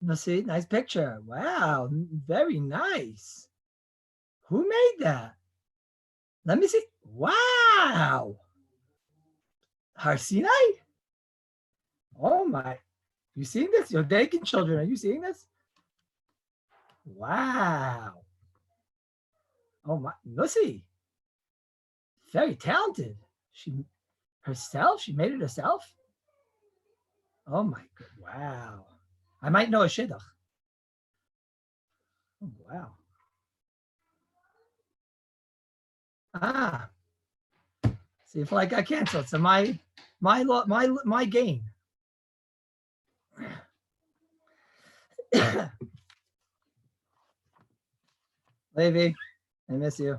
Let's see. Nice picture. Wow. Very nice. Who made that? Let me see. Wow. Har Sinai? Oh my. You seeing this? Your Dakin children, are you seeing this? Wow. Oh my. Lucy. Very talented. She made it herself? Oh my God. Wow. I might know a shidduch. Oh, wow. See if I got canceled. So my gain. Levi, I miss you.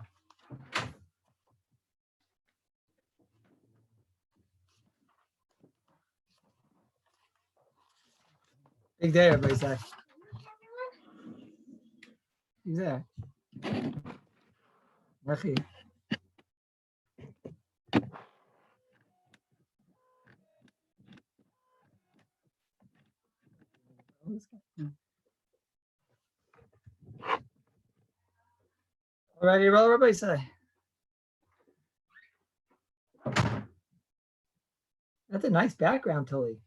Big day, everybody say. He's there. All righty, roll, everybody say. That's a nice background, Tully.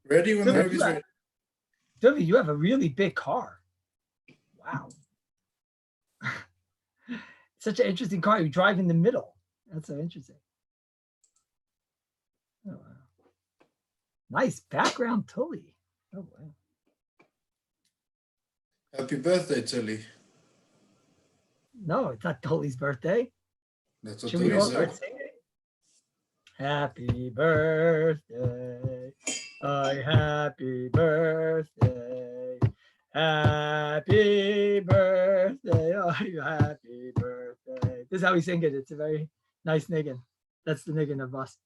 Ready when the movie's ready. Duvi, you have a really big car. Wow. Such an interesting car. You drive in the middle. That's so interesting. Oh, wow. Nice background, Tully. Oh, wow. Happy birthday, Tully. No, it's not Tully's birthday. That's what Should we all Tully start said. singing? Happy birthday. Happy birthday. Happy birthday. Oh, happy birthday. This is how we sing it. It's a very nice niggin. That's the niggin of us.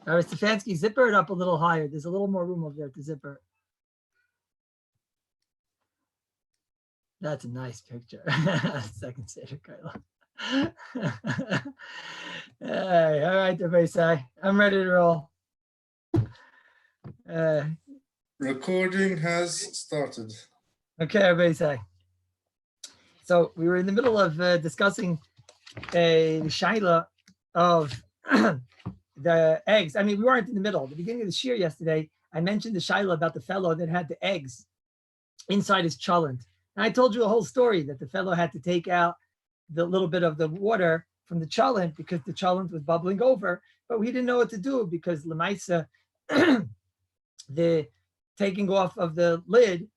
All right, Stefanski, zipper it up a little higher. There's a little more room over there to zipper. That's a nice picture. Second Seder Kyla. Hey, all right, everybody say, I'm ready to roll. Recording has started. Okay, everybody say. So we were in the middle of discussing the shaila of the eggs. I mean, we weren't in the middle. At the beginning of the shir yesterday, I mentioned the shaila about the fellow that had the eggs inside his cholent. And I told you a whole story that the fellow had to take out the little bit of the water from the cholent because the cholent was bubbling over, but we didn't know what to do because Lamaisa, the taking off of the lid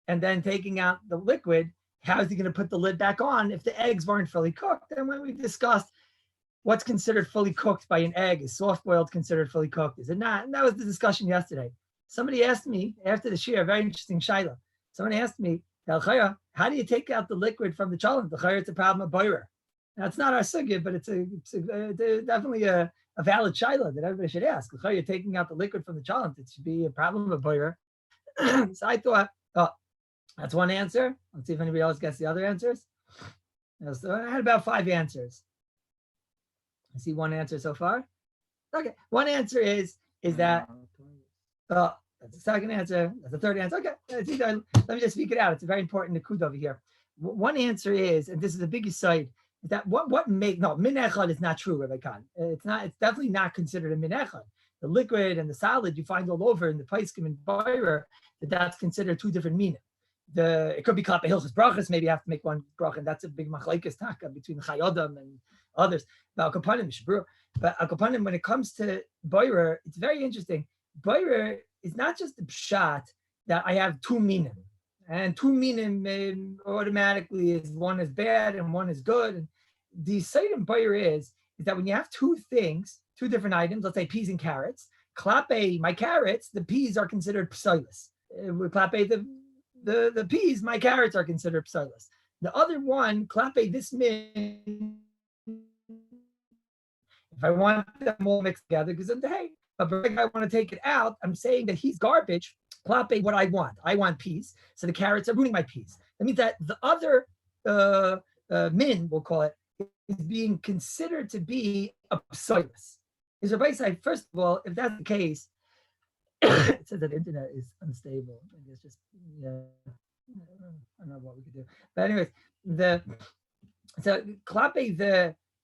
and then taking out the liquid, how is he going to put the lid back on if the eggs weren't fully cooked? And when we discussed what's considered fully cooked by an egg, is soft-boiled considered fully cooked? Is it not? And that was the discussion yesterday. Somebody asked me after the shir, a very interesting shaila. Someone asked me, how do you take out the liquid from the cholent? It's a problem of boirer. Now, it's not our sugya, but it's definitely a valid shaila that everybody should ask. You're taking out the liquid from the cholent. It should be a problem of boirer. So I thought, oh, that's one answer. Let's see if anybody else gets the other answers. So I had about 5 answers. I see one answer so far. Okay, one answer is that, that's the second answer. That's the third answer. Okay, let me just speak it out. It's a very important nakud over here. One answer is, and this is the biggest side, is that min echad is not true, Rabbi Khan. It's definitely not considered a min echad. The liquid and the solid you find all over in the Paiskim and Boirer, that's considered 2 different meaning. It could be klapa Hilchos brachas, maybe you have to make one bracha, and that's a big machlekes taka between Chayodam and others. But Al-Kapanim, when it comes to Boirer, it's very interesting. Boirer is not just the pshat that I have 2 minim, and 2 minim automatically is one is bad and one is good. And the side in Boirer is that when you have 2 things, 2 different items, let's say peas and carrots, klape, my carrots, the peas are considered psoilus. With klape, the peas, my carrots are considered psoilus. The other one, klape, this min, if I want them all mixed together, because hey, but I want to take it out, I'm saying that he's garbage. Klape, what I want. I want peas. So the carrots are ruining my peas. That means that the other min, we'll call it, is being considered to be a psoilus. is Rabbi say, first of all, if that's the case, it says that the internet is unstable. Maybe it's just, yeah, I don't know what we could do. But anyways, the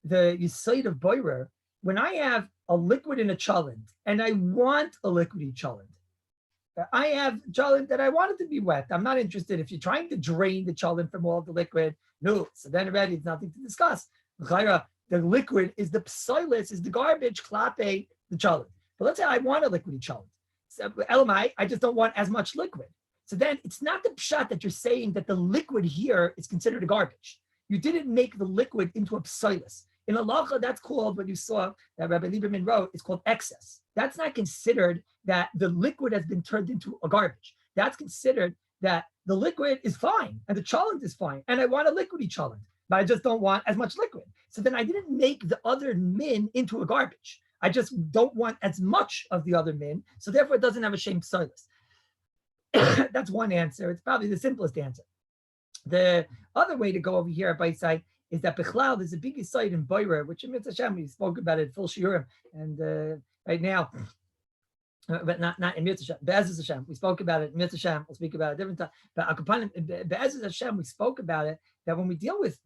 Yisoid of Boirer, when I have a liquid in a cholent and I want a liquidy cholent, I have cholent that I want it to be wet. I'm not interested if you're trying to drain the cholent from all the liquid. No, so then already it's nothing to discuss. The liquid is the psilis, is the garbage, klape, the cholent. But let's say I want a liquidy cholent. So LMI, I just don't want as much liquid. So then it's not the pshat that you're saying that the liquid here is considered a garbage. You didn't make the liquid into a psilis. In halacha, that's called, what you saw that Rabbi Lieberman wrote, it's called excess. That's not considered that the liquid has been turned into a garbage. That's considered that the liquid is fine and the cholent is fine. And I want a liquidy cholent, but I just don't want as much liquid. So then I didn't make the other min into a garbage. I just don't want as much of the other min. So therefore it doesn't have a shame psilis. That's one answer. It's probably the simplest answer. The other way to go over here by side is that Bechlal, there's a big site in Boirer, which in Mitzvah Hashem, we spoke about it full shiurim, and right now, but not in Mitzvah Hashem, Be'ezus Hashem, we spoke about it in Mitzvah Hashem, we'll speak about it a different time, but Be'ezus Hashem, we spoke about it, that when we deal with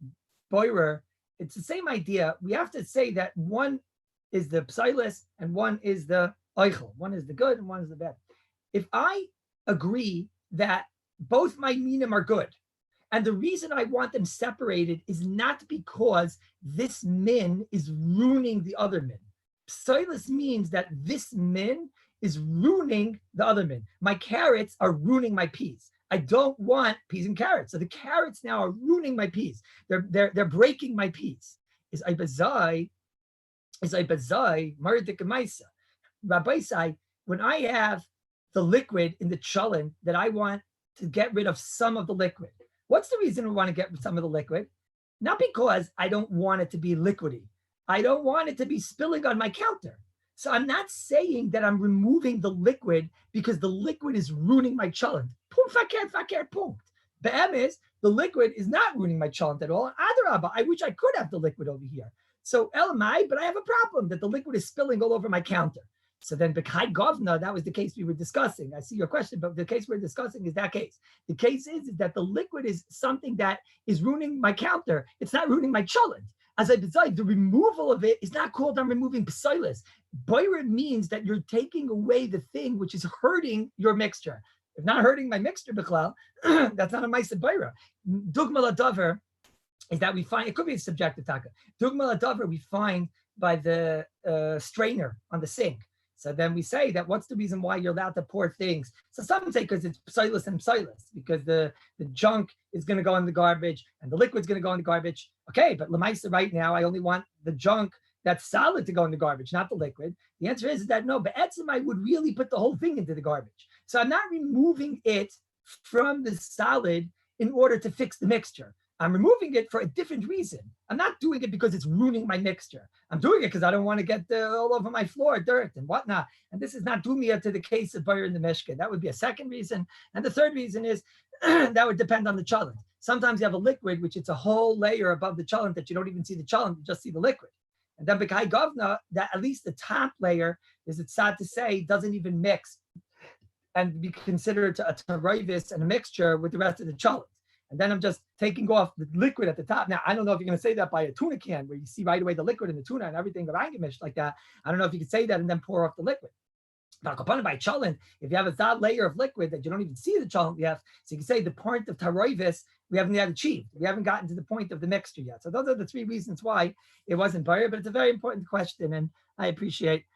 Boirer, it's the same idea. We have to say that one is the psilis and one is the eichel, one is the good and one is the bad. If I agree that both my minim are good, and the reason I want them separated is not because this min is ruining the other min. Psilis means that this min is ruining the other min. My carrots are ruining my peas. I don't want peas and carrots. So the carrots now are ruining my peas. They're breaking my peas. Is ibazai maridik maisa. Rabbi say, when I have the liquid in the cholent that I want to get rid of some of the liquid. What's the reason we want to get some of the liquid? Not because I don't want it to be liquidy. I don't want it to be spilling on my counter. So I'm not saying that I'm removing the liquid because the liquid is ruining my cholent. Be'em is, the liquid is not ruining my cholent at all. Adarabah, I wish I could have the liquid over here. So elamai, but I have a problem that the liquid is spilling all over my counter. So then, B'chai Govna, that was the case we were discussing. I see your question, but the case we're discussing is that case. The case is that the liquid is something that is ruining my counter. It's not ruining my cholent. As I decide, the removal of it is not called I'm removing psilis. Boirer means that you're taking away the thing which is hurting your mixture. If not hurting my mixture, B'chlal, that's not a Maisa Boirer. Dugma Ladavar is that we find, it could be a subjective taka. Dugma Ladavar we find by the strainer on the sink. So then we say that what's the reason why you're allowed to pour things? So some say because it's psilis and psilis, because the junk is going to go in the garbage and the liquid's going to go in the garbage. Okay, but Lamaisa right now, I only want the junk that's solid to go in the garbage, not the liquid. The answer is that no, but Etzim, I would really put the whole thing into the garbage. So I'm not removing it from the solid in order to fix the mixture. I'm removing it for a different reason. I'm not doing it because it's ruining my mixture. I'm doing it because I don't want to get all over my floor dirt and whatnot. And this is not dumia to the case of Bayer in the Mishkan. That would be a second reason. And the third reason is that would depend on the cholent. Sometimes you have a liquid, which it's a whole layer above the cholent that you don't even see the cholent, you just see the liquid. And then B'kai Govna, that at least the top layer, is it's sad to say, doesn't even mix and be considered a terovis and a mixture with the rest of the cholent. And then I'm just taking off the liquid at the top. Now, I don't know if you're going to say that by a tuna can where you see right away the liquid in the tuna and everything mished like that. I don't know if you could say that and then pour off the liquid. But by cholent, if you have a third layer of liquid that you don't even see the cholent yet, so you can say the point of taroivis we haven't yet achieved. We haven't gotten to the point of the mixture yet. So those are the three reasons why it wasn't Bayer, but it's a very important question, and I appreciate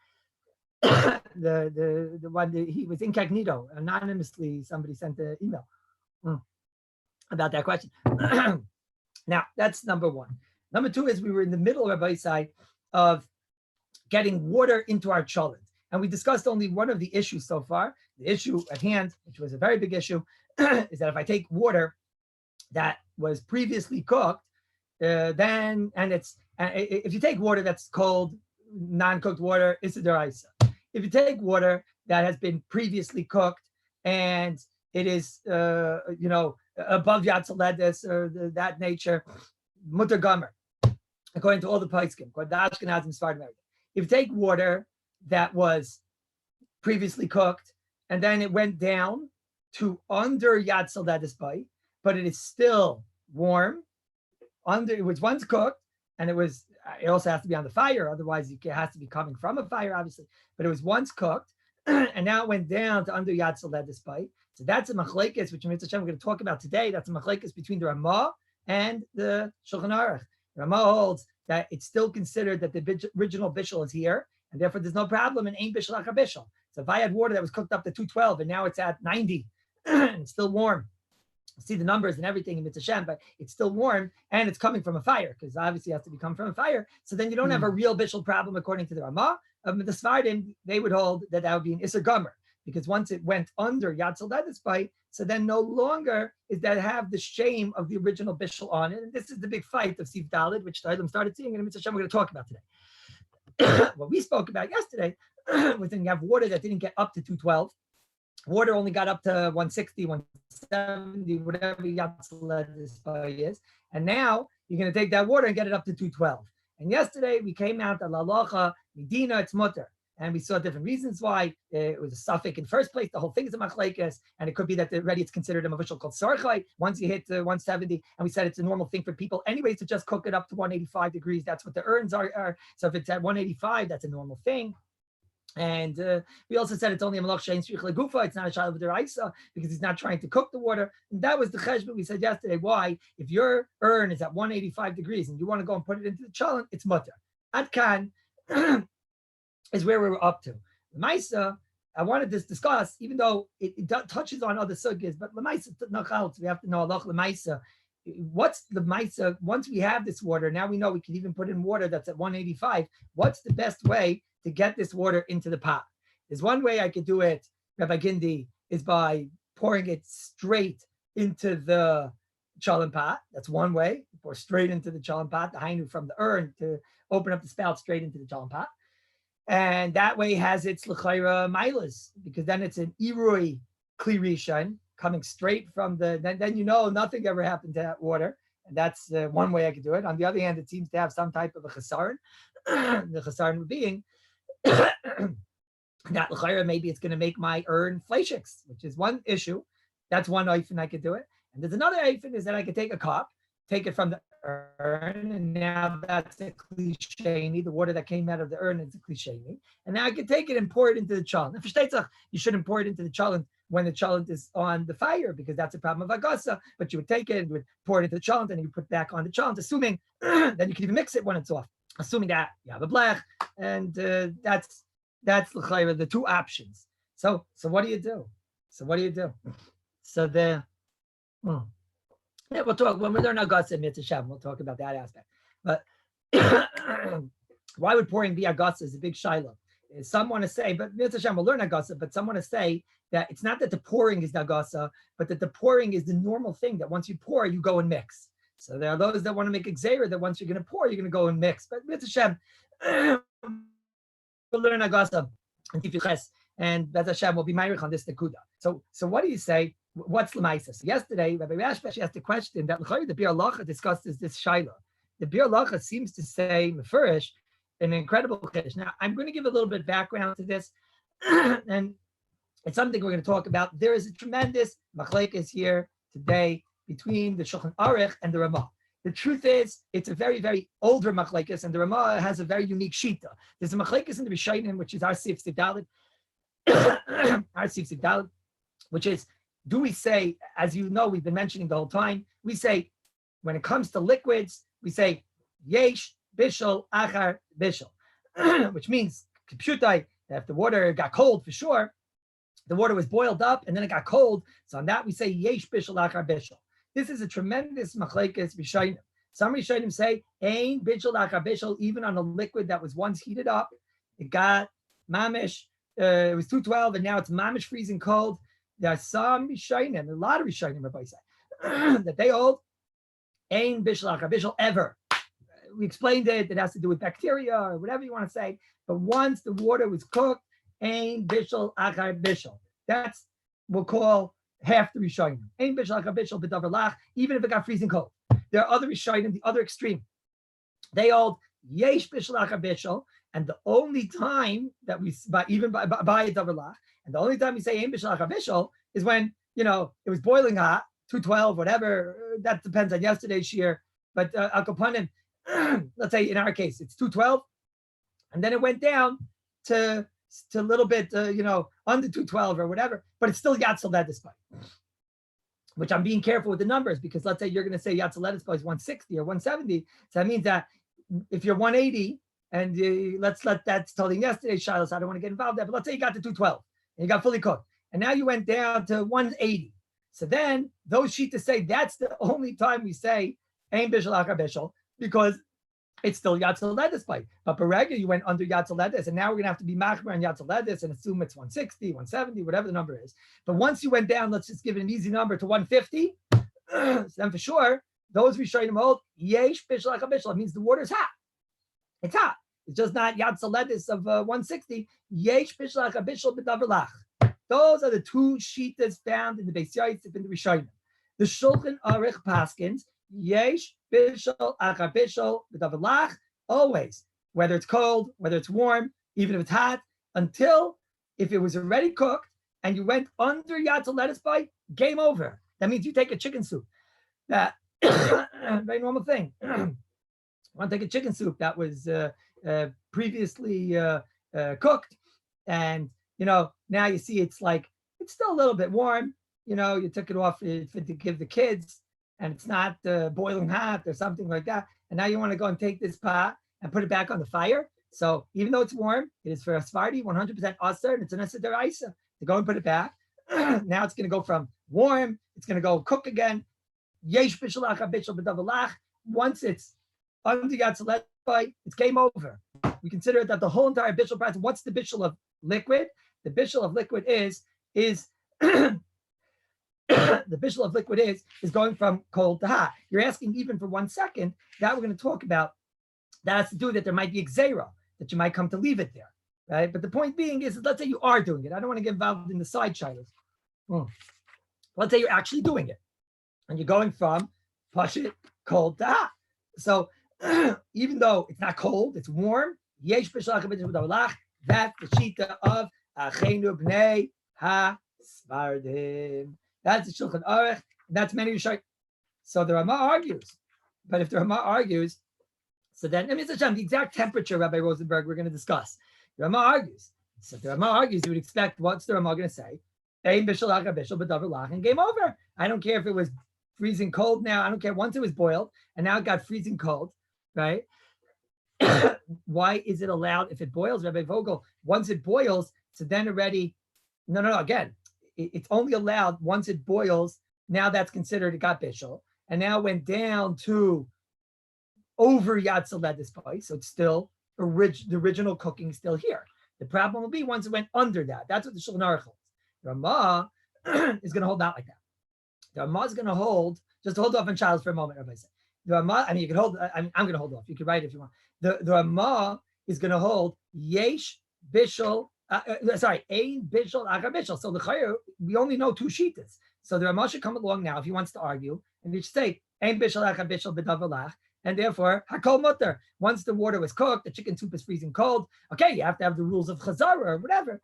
the one that he was incognito, anonymously. Somebody sent an email about that question. Now, that's number one. Number two is we were in the middle of Rabbi's side of getting water into our cholent. And we discussed only one of the issues so far. The issue at hand, which was a very big issue, is that if I take water that was previously cooked, if you take water that's cold, non-cooked water, it's a deraisa. If you take water that has been previously cooked and it is, above Yatzaledes or that nature, mutter gomer, according to all the poskim, according to Ashkenazim, Sfardim, everything. if you take water that was previously cooked and then it went down to under Yad Soledis Bay, but it is still warm. It was once cooked, and it also has to be on the fire, otherwise it has to be coming from a fire, obviously. But it was once cooked, and now it went down to under Yad Soledis Bay. So that's a machlekes, which we're going to talk about today. That's a machlekes between the Ramah and the Shulchan Aruch. Ramah holds that it's still considered that the original bishul is here, and therefore there's no problem in ein bishul achar bishul. So if I had water that was cooked up to 212 and now it's at 90 and it's still warm, see the numbers and everything in Mitzvah Shem, but it's still warm and it's coming from a fire, because obviously it has to be coming from a fire. So then you don't have a real bishul problem according to the Ramah. The Sfardim, they would hold that would be an Isser Gomer, because once it went under Yad Soledis Bay, so then no longer is that have the shame of the original bishul on it. And this is the big fight of Siv Dalid, which Tailim started seeing in Mitzvah Shem we're going to talk about today. What we spoke about yesterday was when you have water that didn't get up to 212, water only got up to 160, 170, whatever Yad Soledis Bay is, and now you're going to take that water and get it up to 212. And yesterday we came out at Lalacha, Medina, it's mutter. And we saw different reasons why. It was a suffix in first place. The whole thing is a machlekes, and it could be that already it's considered a mavishal called sarchai once you hit 170. And we said it's a normal thing for people anyways to just cook it up to 185 degrees. That's what the urns are. So if it's at 185, that's a normal thing. And we also said it's only a malach shein tzrich legufa. It's not a shayla v'deraisa because he's not trying to cook the water. And that was the cheshbon we said yesterday. Why, if your urn is at 185 degrees and you want to go and put it into the chalent, it's mutter. Atkan is where we were up to. Lemaisa, I wanted to discuss, even though it touches on other sugyas, but lemaisa nachalts, we have to know alach lemaisa. What's the maisa? Once we have this water, now we know we can even put in water that's at 185. What's the best way to get this water into the pot? There's one way I could do it, Rabbi Gindi, is by pouring it straight into the chalent pot. That's one way. You pour straight into the chalent pot, the hainu from the urn to open up the spout straight into the chalent pot. And that way has its l'chayra milas, because then it's an irui kli rishon coming straight from then you know nothing ever happened to that water. And that's one way I could do it. On the other hand, it seems to have some type of a chesaron. The chesaron being that l'chayra, maybe it's going to make my urn fleishiks, which is one issue. That's one oifen I could do it. And there's another oifen is that I could take a cup, take it from the urn, and now that's a klisheni. The water that came out of the urn is a klisheni. And now I can take it and pour it into the chalent. You shouldn't pour it into the chalent when the chalent is on the fire, because that's a problem of agasa. But you would take it and you would pour it into the chalent, and you put it back on the chalent, assuming then you can even mix it when it's off, assuming that you have a blech. And that's the two options. So what do you do? So yeah, we'll talk when we learn agasa in Mitzvah Shem. We'll talk about that aspect. But why would pouring be agasa is a big shiloh. Some want to say, but Mitzvah Shem will learn agasa. But some want to say that it's not that the pouring is agasa, but that the pouring is the normal thing. That once you pour, you go and mix. So there are those that want to make a gzeira that once you're going to pour, you're going to go and mix. But Mitzvah Shem, we'll learn agasa and Hilchos, and Bez Hashem will be ma'arich on this nekuda. So what do you say? What's l'maisa? So yesterday, Rabbi Rashbash asked a question that the Bir Halacha discusses this shaila. The Bir Halacha seems to say mefurish an incredible chiddush. Now I'm going to give a little bit of background to this, and it's something we're going to talk about. There is a tremendous machlekes here today between the Shulchan Aruch and the Ramah. The truth is, it's a very, very older machlekes, and the Ramah has a very unique shita. There's a machlekes in the Rishonim, which is our Sif Sidalid, which is, do we say, as you know, we've been mentioning the whole time, we say, when it comes to liquids, we say, yesh bishul achar bishul, which means, that if the water got cold, for sure, the water was boiled up and then it got cold. So on that, we say, yesh bishul achar bishul. This is a tremendous machlekes Rishonim. Some Rishonim say, ein bishul achar bishul, even on a liquid that was once heated up, it got mamish, it was 212 and now it's mamish freezing cold. There are some Rishonim, a lot of Rishonim, Rabbi say, that they hold ein bishul achar bishul ever. We explained it has to do with bacteria or whatever you want to say. But once the water was cooked, ein bishul achar bishul. That's we'll call half the Rishonim. Ein bishul achar bishul b'davar lach, even if it got freezing cold. There are other Rishonim, the other extreme. They hold yesh bishul achar bishul, And the only time that we, even by davar lach, and the only time we say ein bishul achar bishul is when, it was boiling hot, 212, whatever. That depends on yesterday's shear. But al kapanim, let's say in our case, it's 212, and then it went down to a little bit, under 212 or whatever, but it's still Yatzel Ledespai, which I'm being careful with the numbers, because let's say you're going to say Yatzel Ledespai is 160 or 170. So that means that if you're 180, and let's let that's telling yesterday, Shiloh, so I don't want to get involved there, but let's say you got to 212 and you got fully cooked, and now you went down to 180. So then those sheets say that's the only time we say Ein Bishul Achar Bishul, because it's still Yatzel Ledespai. But Berega, you went under Yatzel Ledes, and now we're going to have to be Machmer on Yatzel Ledes and assume it's 160, 170, whatever the number is. But once you went down, let's just give it an easy number to 150. So then for sure, those Rishonim hold Yesh Bishul Achar Bishul. It means the water's hot. It's hot. It's just not Yatzel Ledes of 160. Yesh Bishul Achar Bishul b'davar lach. Those are the two shitas found in the Beis Yosef and the Rishonim. The Shulchan Aruch Paskins, Yesh Bishul Achar Bishul b'davar lach, always, whether it's cold, whether it's warm, even if it's hot, until if it was already cooked and you went under Yatzel Ledespai, game over. That means you take a chicken soup. That very normal thing. I want to take a chicken soup that was previously cooked, and now you see it's still a little bit warm. You took it off to give the kids, and it's not boiling hot or something like that. And now you want to go and take this pot and put it back on the fire. So even though it's warm, it is for a Sephardi 100% asr, and it's an asr deraisa to go and put it back. Now it's going to go from warm, it's going to go cook again. Yesh bishul achar bishul b'davar lach. Once it's under Yatzel Ledespai, it's game over. We consider it that the whole entire bishul process. What's the bishul of liquid? The bishul of liquid is the bishul of liquid is going from cold to hot. You're asking even for 1 second. That we're going to talk about. That has to do that there might be a xera, that you might come to leave it there, right? But the point being is, let's say you are doing it. I don't want to get involved in the side shilas. Let's say you're actually doing it, and you're going from pashit cold to hot. So even though it's not cold, it's warm. Yesh b'shul achar bishul b'davar lach. That's the shita of Achenu b'nei ha-Sfardim. That's the Shulchan Aruch. That's many Rishonim. So the Rama argues. But if the Rama argues, so then, the exact temperature, Rabbi Rosenberg, we're going to discuss. The Rama argues. So if the Rama argues, you would expect, what's the Rama going to say? Ein bishul achar bishul b'davar lach, and game over. I don't care if it was freezing cold now. I don't care. Once it was boiled, and now it got freezing cold, right? Why is it allowed if it boils, Rabbi Vogel? Once it boils, so then already, no, again, it's only allowed once it boils. Now that's considered it got bishul, and now went down to over Yatzel Ledespai, so it's still the original cooking is still here. The problem will be once it went under that. That's what the Shulchan Aruch holds. The Rama is going to hold not like that. The Rama is going to hold, just hold off on Charles for a moment, everybody say. The Rama, you can hold, I'm going to hold off. You can write it if you want. The Rama is going to hold Yesh Bishul, Ein Bishul Achar Bishul. So the Chayyur, we only know two shitas. So the Rama should come along now if he wants to argue, and he should say Ein Bishul Achar Bishul b'davar lach, and therefore Hakol Mutter. Once the water was cooked, the chicken soup is freezing cold. Okay, you have to have the rules of Chazara or whatever.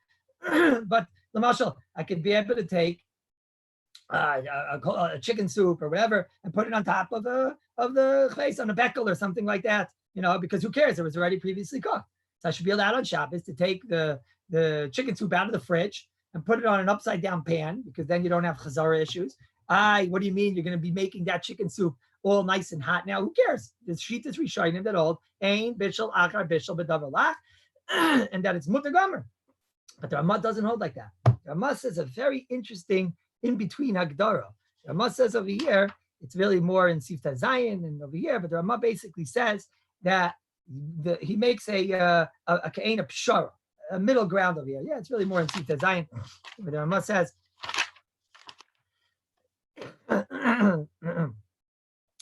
But Lamashal, I could be able to take a chicken soup or whatever and put it on top of the chais on a beckel or something like that, because who cares? It was already previously cooked. So I should be allowed on Shabbos to take the chicken soup out of the fridge and put it on an upside down pan, because then you don't have chazara issues. What do you mean you're going to be making that chicken soup all nice and hot? Now, who cares? The sheet is Rishonim that old Ein Bishul Achar Bishul b'davar lach, and that it's mutter gomer. But the Ramah doesn't hold like that. The Ramah says a very interesting in-between Hagdara. The Ramah says over here, it's really more in Sifta Zion and over here, but the Ramah basically says that he makes a Ka'ena Pshara, a middle ground over here. Yeah, it's really more in Sifta Zion. But the Ramah says,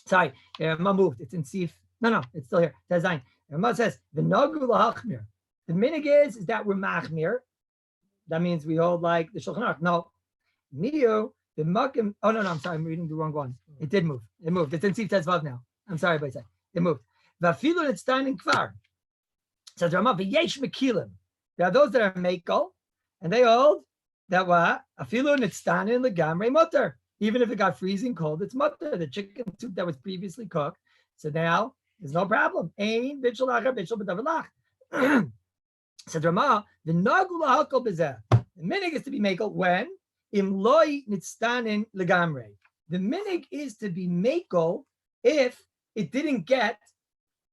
sorry, the Ramah moved. It's in Sif. No, it's still here. Sifta Zion. The Ramah says, the Nagu Lahachmir. The minig is that we're Machmir. That means we hold like the Shulchan Aruch. No, Neo, the Makim. Oh, no, I'm sorry. I'm reading the wrong one. It did move. It moved. It's in Sif Tezvav now. I'm sorry, but it moved. Vafilun it's standing kvar. So Rama v'yesh mekilim. There are those that are mekel, and they hold that what afilu nitztanin legamrei mutter. Even if it got freezing cold, it's mutter. The chicken soup that was previously cooked, so now there's no problem. Ein bishul achar bishul b'davar. So Rama the nagul lahakol b'zeh. The minig is to be mekel when im loy nitztanin legamrei. The minig is to be mekel if it didn't get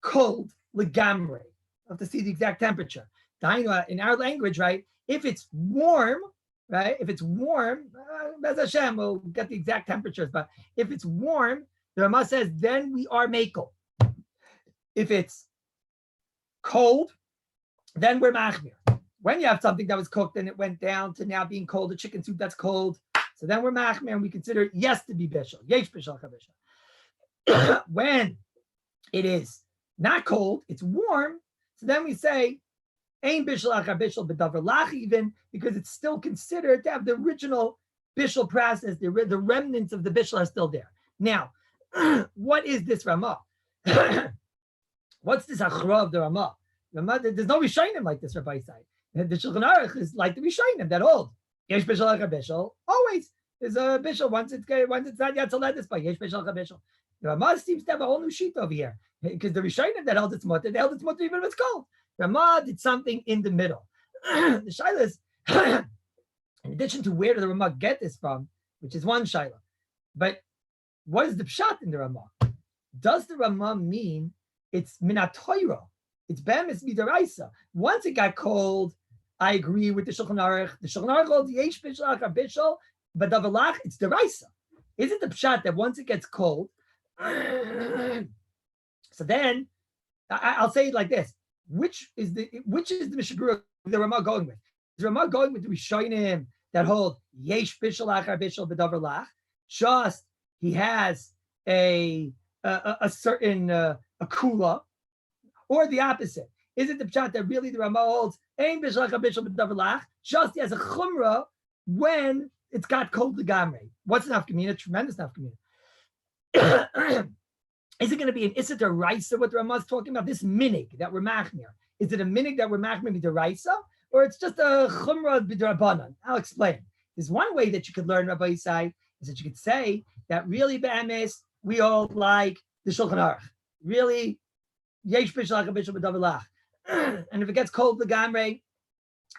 cold legamrei. I have to see the exact temperature. In our language, right? If it's warm, right? If it's warm, Bez Hashem, we'll get the exact temperatures. But if it's warm, the Rama says, then we are mekel. If it's cold, then we're machmir. When you have something that was cooked and it went down to now being cold, a chicken soup that's cold, so then we're machmir and we consider it yes to be bishul. Yesh bishul bishul. When it is not cold, it's warm. So then we say, Ein bishul achar bishul b'davar lach, even because it's still considered to have the original bishul process, the remnants of the bishul are still there. Now, what is this Ramah? What's this achra of the Ramah? There's no Rishonim like this, Rabbi said. The Shulchan Aruch is like the Rishonim, that old. Yesh bishul achar bishul. Always there's a bishul once it's not yet to let this by Yesh bishul achar bishul. The Ramah seems to have a whole new sheet over here because the Rishonim that held its mutter, they held its mutter even if it's cold. Ramah did something in the middle. The shaila is, in addition to where did the Ramah get this from, which is one shaila, but what is the pshat in the Ramah? Does the Ramah mean it's minatoira? It's bemis midaraisa. Once it got cold, I agree with the Shulchan Aruch. The Shulchan Aruch holds yesh bishul achar bishul, but davalach it's deraisa. Isn't the pshat that once it gets cold, so then I'll say it like this. Which is the Mishabura the Ramah going with? Is the Ramah going with the Rishonim that hold yesh bishul achar bishul b'davar lach? Just he has a certain a kula, or the opposite? Is it the pshat that really the Ramah holds ein bishul achar bishul b'davar lach? Just he has a chumrah when it's got cold legamrei. What's an nafkamina? Tremendous nafkamina. Is it going to be an Issa Deraisa, what the Ramah is talking about? This minig that we're machmir. Is it a minig that we're machmir b'deraisa? Or it's just a chumrah b'derabanan? I'll explain. There's one way that you could learn, Rabbi Yisai, is that you could say that really be'emes, we all like the Shulchan Aruch. Really, yesh bishul achar bishul b'davar lach. And if it gets cold legamrei,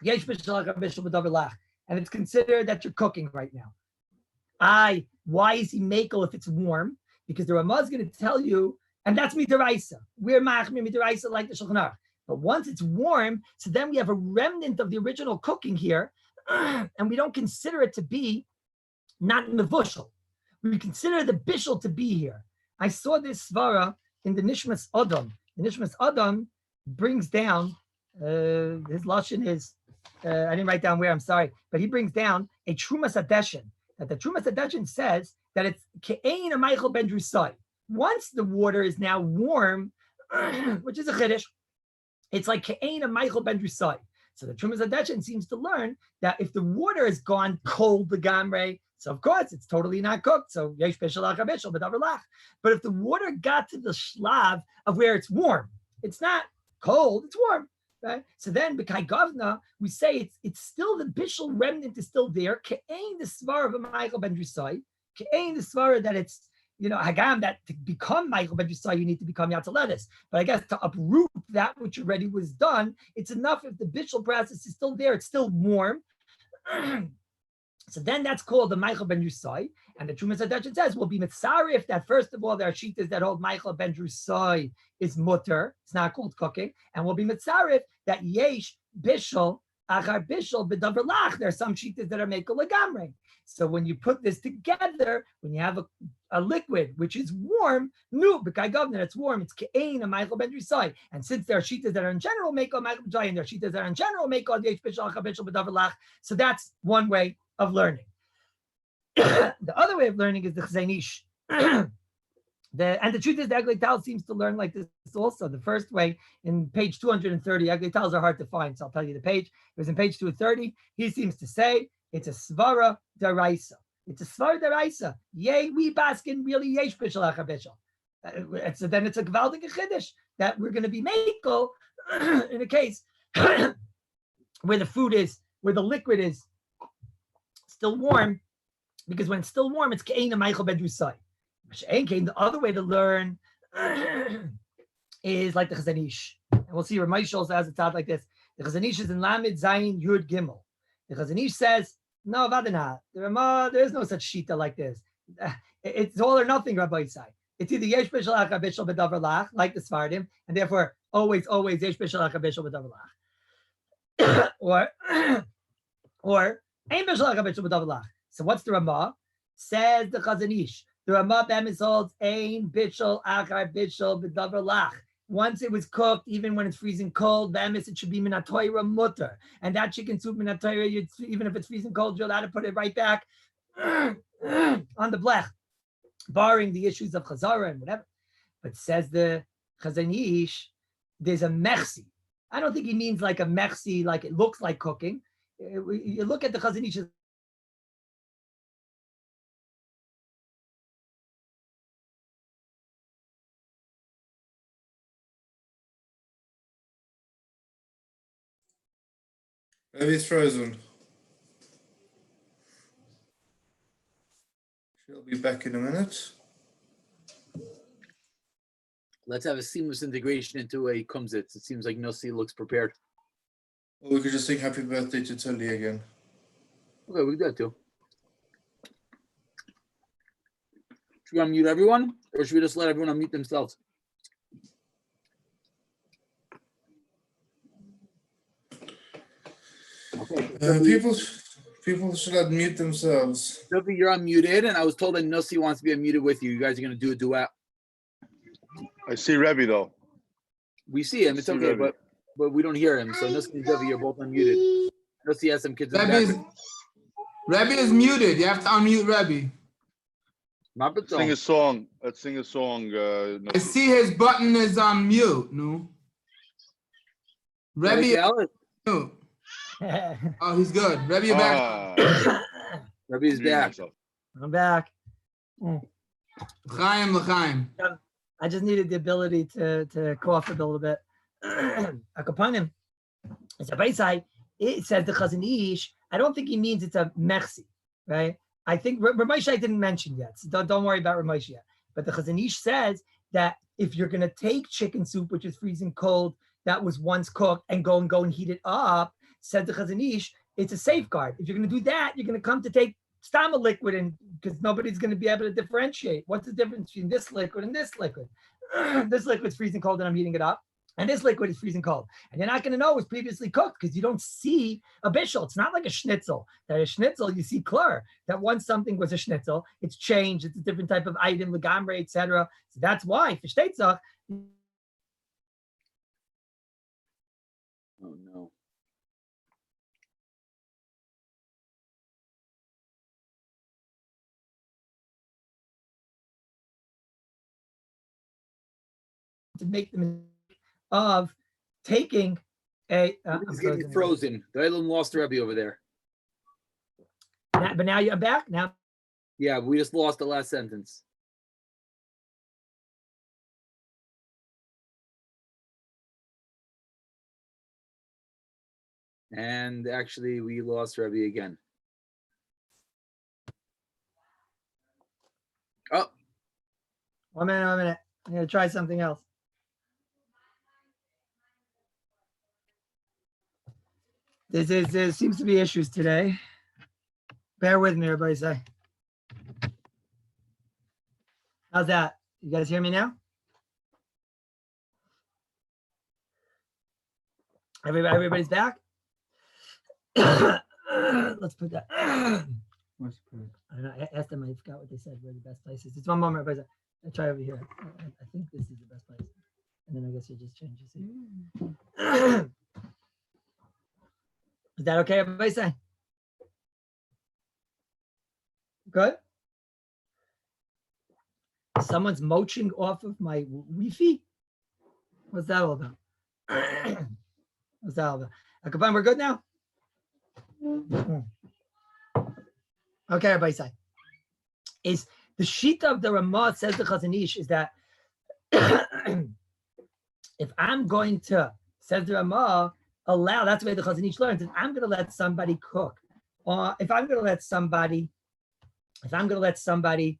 yesh bishul achar bishul b'davar lach. And it's considered that you're cooking right now. Why is he mekel if it's warm? Because the Ramah is going to tell you, and that's midaraisa. We're machmir midaraisa like the Shulchan Aruch. But once it's warm, so then we have a remnant of the original cooking here, and we don't consider it to be not mevushal. We consider the bishul to be here. I saw this svara in the Nishmas Adam. The Nishmas Adam brings down, his lashon is, I didn't write down where, I'm sorry, but he brings down a Trumas Adeshin, that the Trumas Adeshin says that it's ke'ein a Michael ben Drusai. Once the water is now warm, which is a chiddush, it's like ke'ein a Michael ben Drusai. So the Trumas Adeshin seems to learn that if the water has gone cold legamrei, so of course it's totally not cooked. So yesh bishul achar bishul b'davar lach. But if the water got to the shlav of where it's warm, it's not cold, it's warm. Right? So then, b'kai gavna, we say it's still the bishul remnant is still there. Ke'ein the svar of a Michael ben Drusai. Ke'ein the svara that it's, hagam, that to become Michael ben Drusai, you need to become Yatzaletis. But I guess to uproot that which already was done, it's enough if the bishul process is still there, it's still warm. So then that's called the Michael ben Drusai. And the Trumas Adeshin says, we'll be mitzarif that first of all, there are shitas that hold Michael ben Drusai is mutter. It's not called cooking. And we'll be mitzarif that yesh bishul achar bishul b'davar lach. There are some shitas that are mekel legamrei. So when you put this together, when you have a liquid which is warm, b'kai governor, it's warm, it's ke'ein a Michael ben Drusai. And since there are shitas that are in general mekel Michael ben Drusai, and there are shitas that are in general mekel yesh bishul achar bishul b'davar lach. So that's one way of learning. The other way of learning is the chazanish. And the truth is, the Eglei Tal seems to learn like this also. The first way, in page 230, Eglei Tals are hard to find, so I'll tell you the page. It was in page 230. He seems to say it's a svara deraisa. It's a svara deraisa. Yay, we baskin really yesh bishul achar bishul. So then it's a gvaldik chiddush that we're going to be makel in a case where the food is, where the liquid is still warm, because when it's still warm, it's ke'ein meichel bedrusai. The other way to learn is like the Chazanish. And we'll see Rabbi also has it out like this. The Chazanish is in Lamed Zayin Yud Gimel. The Chazanish says, no, Vadana, there is no such shita like this. It's all or nothing, Rabbi Isai. It's either Yesh Bishal Acha Bishal B'davar Lach, like the Svardim, and therefore always Yesh Bishal Acha Bishal B'davar Lach. or Ein Bishal Acha Bishal B'davar Lach. So what's the Ramah? Says the Chazanish. The Ramah Bemis holds Ein Bishal Acha Bishal B'davar Lach. Once it was cooked, even when it's freezing cold, Bemis, it should be Minatoira Mutter. And that chicken soup, Minatoira, even if it's freezing cold, you're allowed to put it right back on the blech, barring the issues of Chazara and whatever. But says the Chazanish, there's a mechsi. I don't think he means like a mechsi, like it looks like cooking. You look at the Chazanish. Maybe it's frozen. She'll be back in a minute. Let's have a seamless integration into a kumsitz. It seems like Nossi looks prepared. Or we could just sing happy birthday to Tully again. Okay, we do that too. Should we unmute everyone, or should we just let everyone unmute themselves? Okay. People should unmute themselves. Sophie, you're unmuted, and I was told that Nossi wants to be unmuted with you. You guys are going to do a duet. I see Rabbi though. We see him. It's okay, but we don't hear him. So Nossi and Sophie, you're both unmuted. Nossi has some kids in the background. Rabbi is muted. You have to unmute Rabbi. Sing a song. Let's sing a song. I see his button is on mute. No. Rabbi is mute. Oh, he's good. Rabbi, you're back. Rabbi is back. I'm back. L'chaim. I just needed the ability to cough a little bit. Akapanim. It's a Baisai. It says the Chazanish. I don't think he means it's a mechsi, right? I think Ramesh I didn't mention yet, so don't worry about Ramesh yet. But the Chazanish says that if you're going to take chicken soup, which is freezing cold, that was once cooked, and go and heat it up, said the Chazanish, it's a safeguard. If you're going to do that, you're going to come to take stama liquid, and because nobody's going to be able to differentiate. What's the difference between this liquid and this liquid? This liquid's freezing cold and I'm heating it up, and this liquid is freezing cold. And you're not going to know it was previously cooked because you don't see a bishul. It's not like a schnitzel. That a schnitzel, you see clear that once something was a schnitzel, it's changed. It's a different type of item, legamre, etc. So that's why for shteitzach. Oh no. To make the mistake of taking a. He's getting frozen. The Eilim lost the Rebbe over there. But now you're back now. Yeah, we just lost the last sentence. And actually, we lost Rebbe again. Oh. One minute. I'm going to try something else. There seems to be issues today. Bear with me, everybody say. How's that? You guys hear me now? Everybody's back? Let's put that. I don't know. I asked them, I forgot what they said, where the best place is. It's one moment, everybody. I'll try over here. I think this is the best place. And then I guess you just change your seat. Is that okay, everybody say? Good? Someone's off of my Wi-Fi? What's that all about? What's that all about? Okay, we're good now? Okay, everybody say. Is the sheet of the Ramah, says the Chazanish, is that if I'm going to, says the Ramah, allow, that's the way the Chazon Ish learns, if I'm going to let somebody cook, or if I'm going to let somebody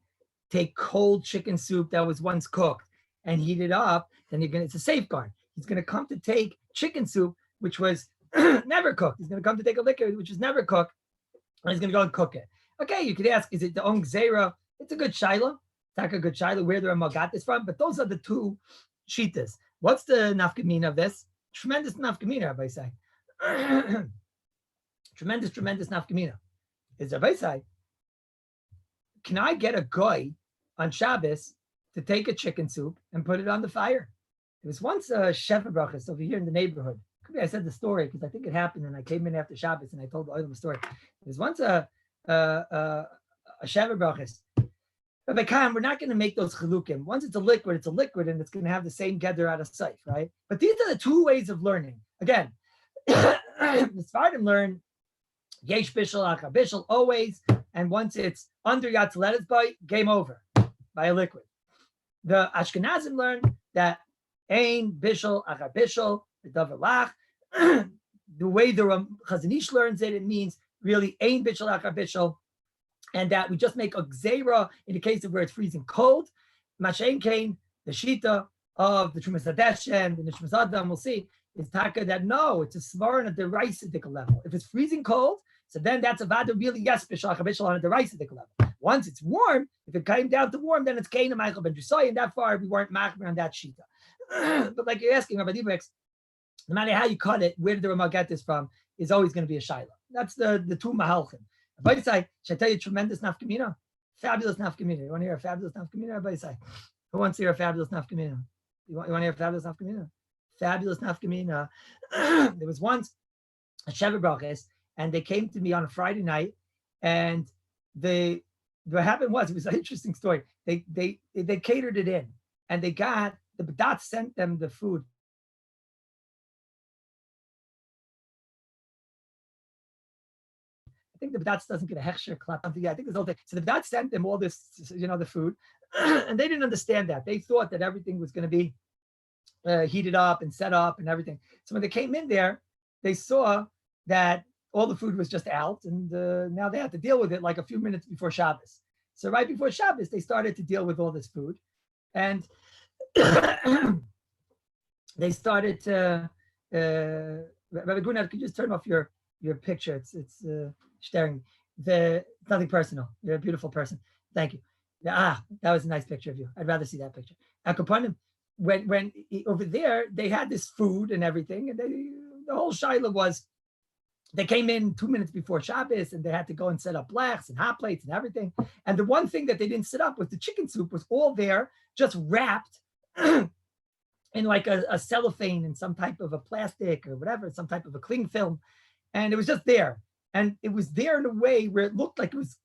take cold chicken soup that was once cooked and heat it up, then it's a safeguard. He's going to come to take chicken soup, which was never cooked. He's going to come to take a liquor, which was never cooked, and he's going to go and cook it. Okay, you could ask, is it the Ong Zera? It's a good shaila. It's a good shaila where the Ramah got this from, but those are the two shitas. What's the nafkamina of this? Tremendous nafkamina, Rabbi say. tremendous nafkamina. Is Rabbi say, can I get a guy on Shabbos to take a chicken soup and put it on the fire? It was once a Shefa Brachas over here in the neighborhood. Could be I said the story because I think it happened and I came in after Shabbos and I told the story. There was once a Shefa Brachas. Rabbi Khan, we're not going to make those chalukim. Once it's a liquid and it's going to have the same gather out of sight, right? But these are the two ways of learning. Again, the Sfardim learn yesh bishul achar bishul always, and once it's under yatzalet's by, game over by a liquid. The Ashkenazim learn that ein bishul achar bishul v'davar lach. The way the Chazon Ish learns it, it means really ein bishul achar bishul. And that we just make a gzeira in the case of where it's freezing cold. Mashen Kain, the shita of the Trumas Hadeshen, the Nishmas Adam, we'll see, is taka that no, it's a svaran at the raisidic level. If it's freezing cold, so then that's a vada really yes, bishach bishal on the raisidic level. Once it's warm, if it came down to warm, then it's kain and Michael ben Drusai, and that far we weren't machmer on that shita. But like you're asking, Rabbi Divrix, no matter how you cut it, where did the Ramah get this from, is always going to be a shaila. That's the two mahalchim. Rabbi say, should I tell you tremendous nafkamina? Fabulous nafkamina. You want to hear a fabulous nafkamina? Rabbi say, who wants to hear a fabulous nafkamina? You want to hear a fabulous nafkamina? Fabulous nafkamina. There was once a Sheva Brachas, and they came to me on a Friday night, and what happened was, it was an interesting story. They catered it in, and they got, the Badat sent them the food. I think the Badat doesn't get a hechsher clap. I think there's whole thing. So the Badat sent them all this, the food, and they didn't understand that. They thought that everything was going to be heated up and set up and everything. So when they came in there, they saw that all the food was just out, and now they had to deal with it like a few minutes before Shabbos. So right before Shabbos, they started to deal with all this food, and they started to. Rabbi Gunnar, could you just turn off your picture? It's staring. Nothing personal. You're a beautiful person. Thank you. That was a nice picture of you. I'd rather see that picture. When over there they had this food and everything, and the whole shaila was they came in 2 minutes before Shabbos and they had to go and set up blechs and hot plates and everything. And the one thing that they didn't set up was the chicken soup was all there, just wrapped in like a cellophane and some type of a plastic or whatever, some type of a cling film, and it was just there. And it was there in a way where it looked like it was,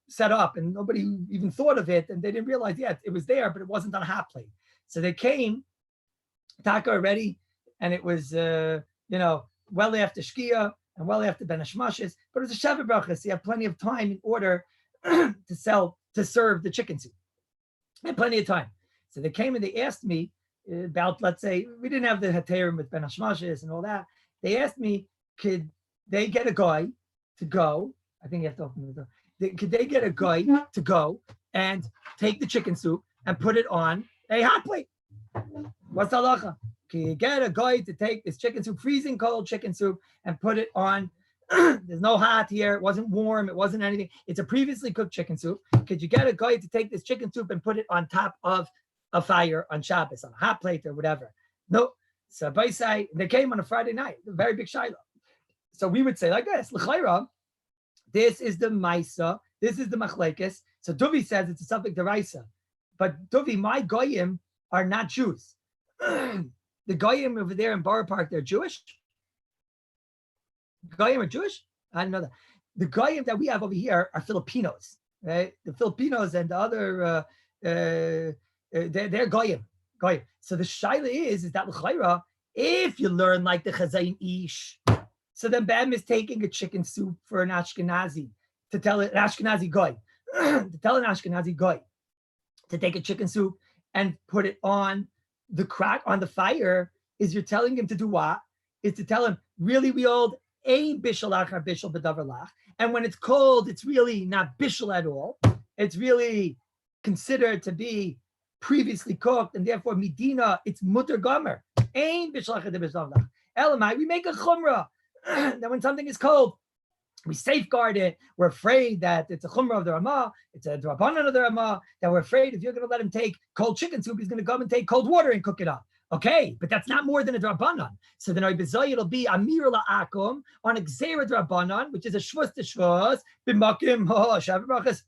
set up, and nobody even thought of it, and they didn't realize, it was there, but it wasn't on a hot plate. So they came, taka already, and it was, well after Shkia and well after Ben Hashmashes, but it was a Sheva Brachas. So you have plenty of time in order to serve the chicken soup. I had plenty of time. So they came and they asked me about, let's say, we didn't have the Haterim with Ben Hashmashes and all that. They asked me, could they get a guy to go? I think you have to open the door. Could they get a guy to go and take the chicken soup and put it on a hot plate? What's the halacha? Can you get a guy to take this chicken soup, freezing cold chicken soup, and put it on? There's no hot here. It wasn't warm. It wasn't anything. It's a previously cooked chicken soup. Could you get a guy to take this chicken soup and put it on top of a fire on Shabbos, on a hot plate or whatever? No. So by say they came on a Friday night, a very big shiloh. So we would say like this, l'chayra, this is the Maisa, this is the Machlekes. So Duvi says it's a subject deraisa. But Duvi, my Goyim are not Jews. The Goyim over there in Borough Park, they're Jewish. Goyim are Jewish? I didn't know that. The Goyim that we have over here are Filipinos, right? The Filipinos and the other, they're Goyim. So the shaila is that l'chayra, if you learn like the Chazayin Ish, so then Bam is taking a chicken soup for an Ashkenazi to tell an Ashkenazi guy, to take a chicken soup and put it on the crack on the fire. is you're telling him to do what? Is to tell him, really, we hold ein bishul achar bishul b'davar lach. And when it's cold, it's really not bishul at all. It's really considered to be previously cooked, and therefore midina, it's mutter gomer. Ein bishul achar bishul lach. Elamai, we make a chumrah that when something is cold, we safeguard it. We're afraid that it's a chumrah of the Ramah, it's a drabanan of the Ramah, that we're afraid if you're going to let him take cold chicken soup, he's going to come and take cold water and cook it up. Okay, but that's not more than a drabanan. So then it'll be amir la'akum on a gzera drabanan, which is a shvus to shvus, b'makim shavrachas.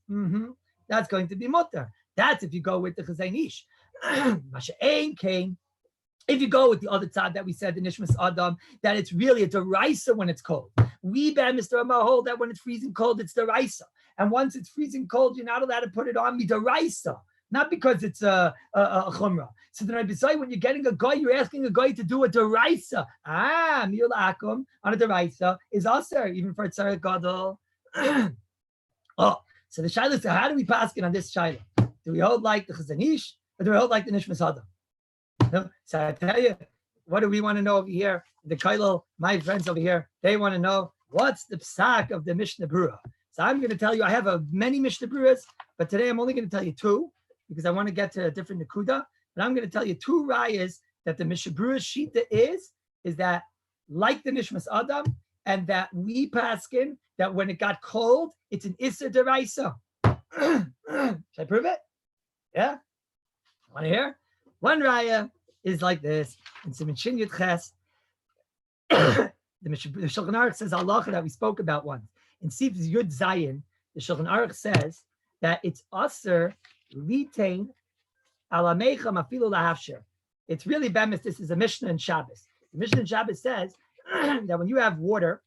That's going to be mutter. That's if you go with the chazaynish. Masha'ain came. If you go with the other side that we said, the Nishmas Adam, that it's really a deraisa when it's cold. We, Mr. Ramah, hold that when it's freezing cold, it's deraisa. And once it's freezing cold, you're not allowed to put it on midaraisa, not because it's a chumrah. So then I decide when you're getting a guy, you're asking a guy to do a deraisa. Miyul akum on a deraisa is also even for a tzarek gadol. So the shaila is, how do we paskin on this shaila? Do we hold like the chazanish or do we hold like the Nishmas Adam? No? So I tell you, what do we want to know over here? The Kailal, my friends over here, they want to know what's the psak of the Mishnah Berurah. So I'm going to tell you, I have many Mishnah Berurahs, but today I'm only going to tell you two because I want to get to a different Nakuda. But I'm going to tell you two rayas that the Mishnah Berurah Shita is that like the Nishmas Adam, and that we paskin that when it got cold, it's an Issa Deraisa. Should I prove it? Yeah? Want to hear? One raya is like this. In Siman Yud Ches, the Shulchan Aruch says halacha that we spoke about once. In Sif Yud Zayin, the Shulchan Aruch says that it's aser litain alamecha mafilu lahafsher. It's really bemis. This is a Mishnah in Shabbos. The Mishnah in Shabbos says that when you have water,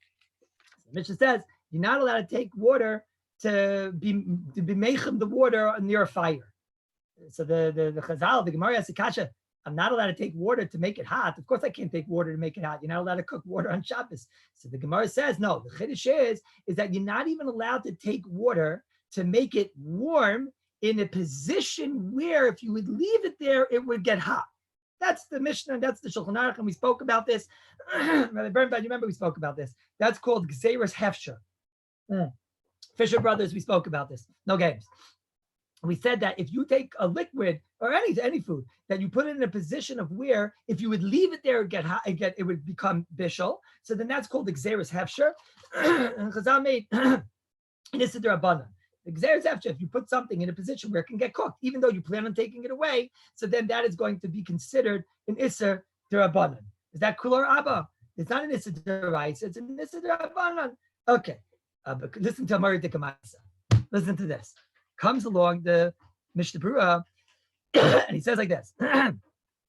the Mishnah says you're not allowed to take water to be mechem the water near a fire. So the Chazal, the Gemara asks Kasha, I'm not allowed to take water to make it hot. Of course, I can't take water to make it hot. You're not allowed to cook water on Shabbos. So the Gemara says, no, the Chiddush is that you're not even allowed to take water to make it warm in a position where if you would leave it there, it would get hot. That's the Mishnah, and that's the Shulchan Aruch, and we spoke about this. Rabbi Bernbad, you remember we spoke about this. That's called Gzeras Hefsher. Fisher Brothers, we spoke about this. No games. We said that if you take a liquid or any food, that you put it in a position of where if you would leave it there, it would become bishul. So then that's called the Gzeras Hefsher. And Chazal made an Issa D'Rabbanan. The Gzeras Hefsher, if you put something in a position where it can get cooked, even though you plan on taking it away, so then that is going to be considered an Issa D'Rabbanan. Is that Kulor Abba? It's not an Issa D'Raisa, it's an Issa D'Rabbanan. Okay, but listen to Amari Dikamaisa. Listen to this. Comes along the Mishnah Berurah, and he says like this.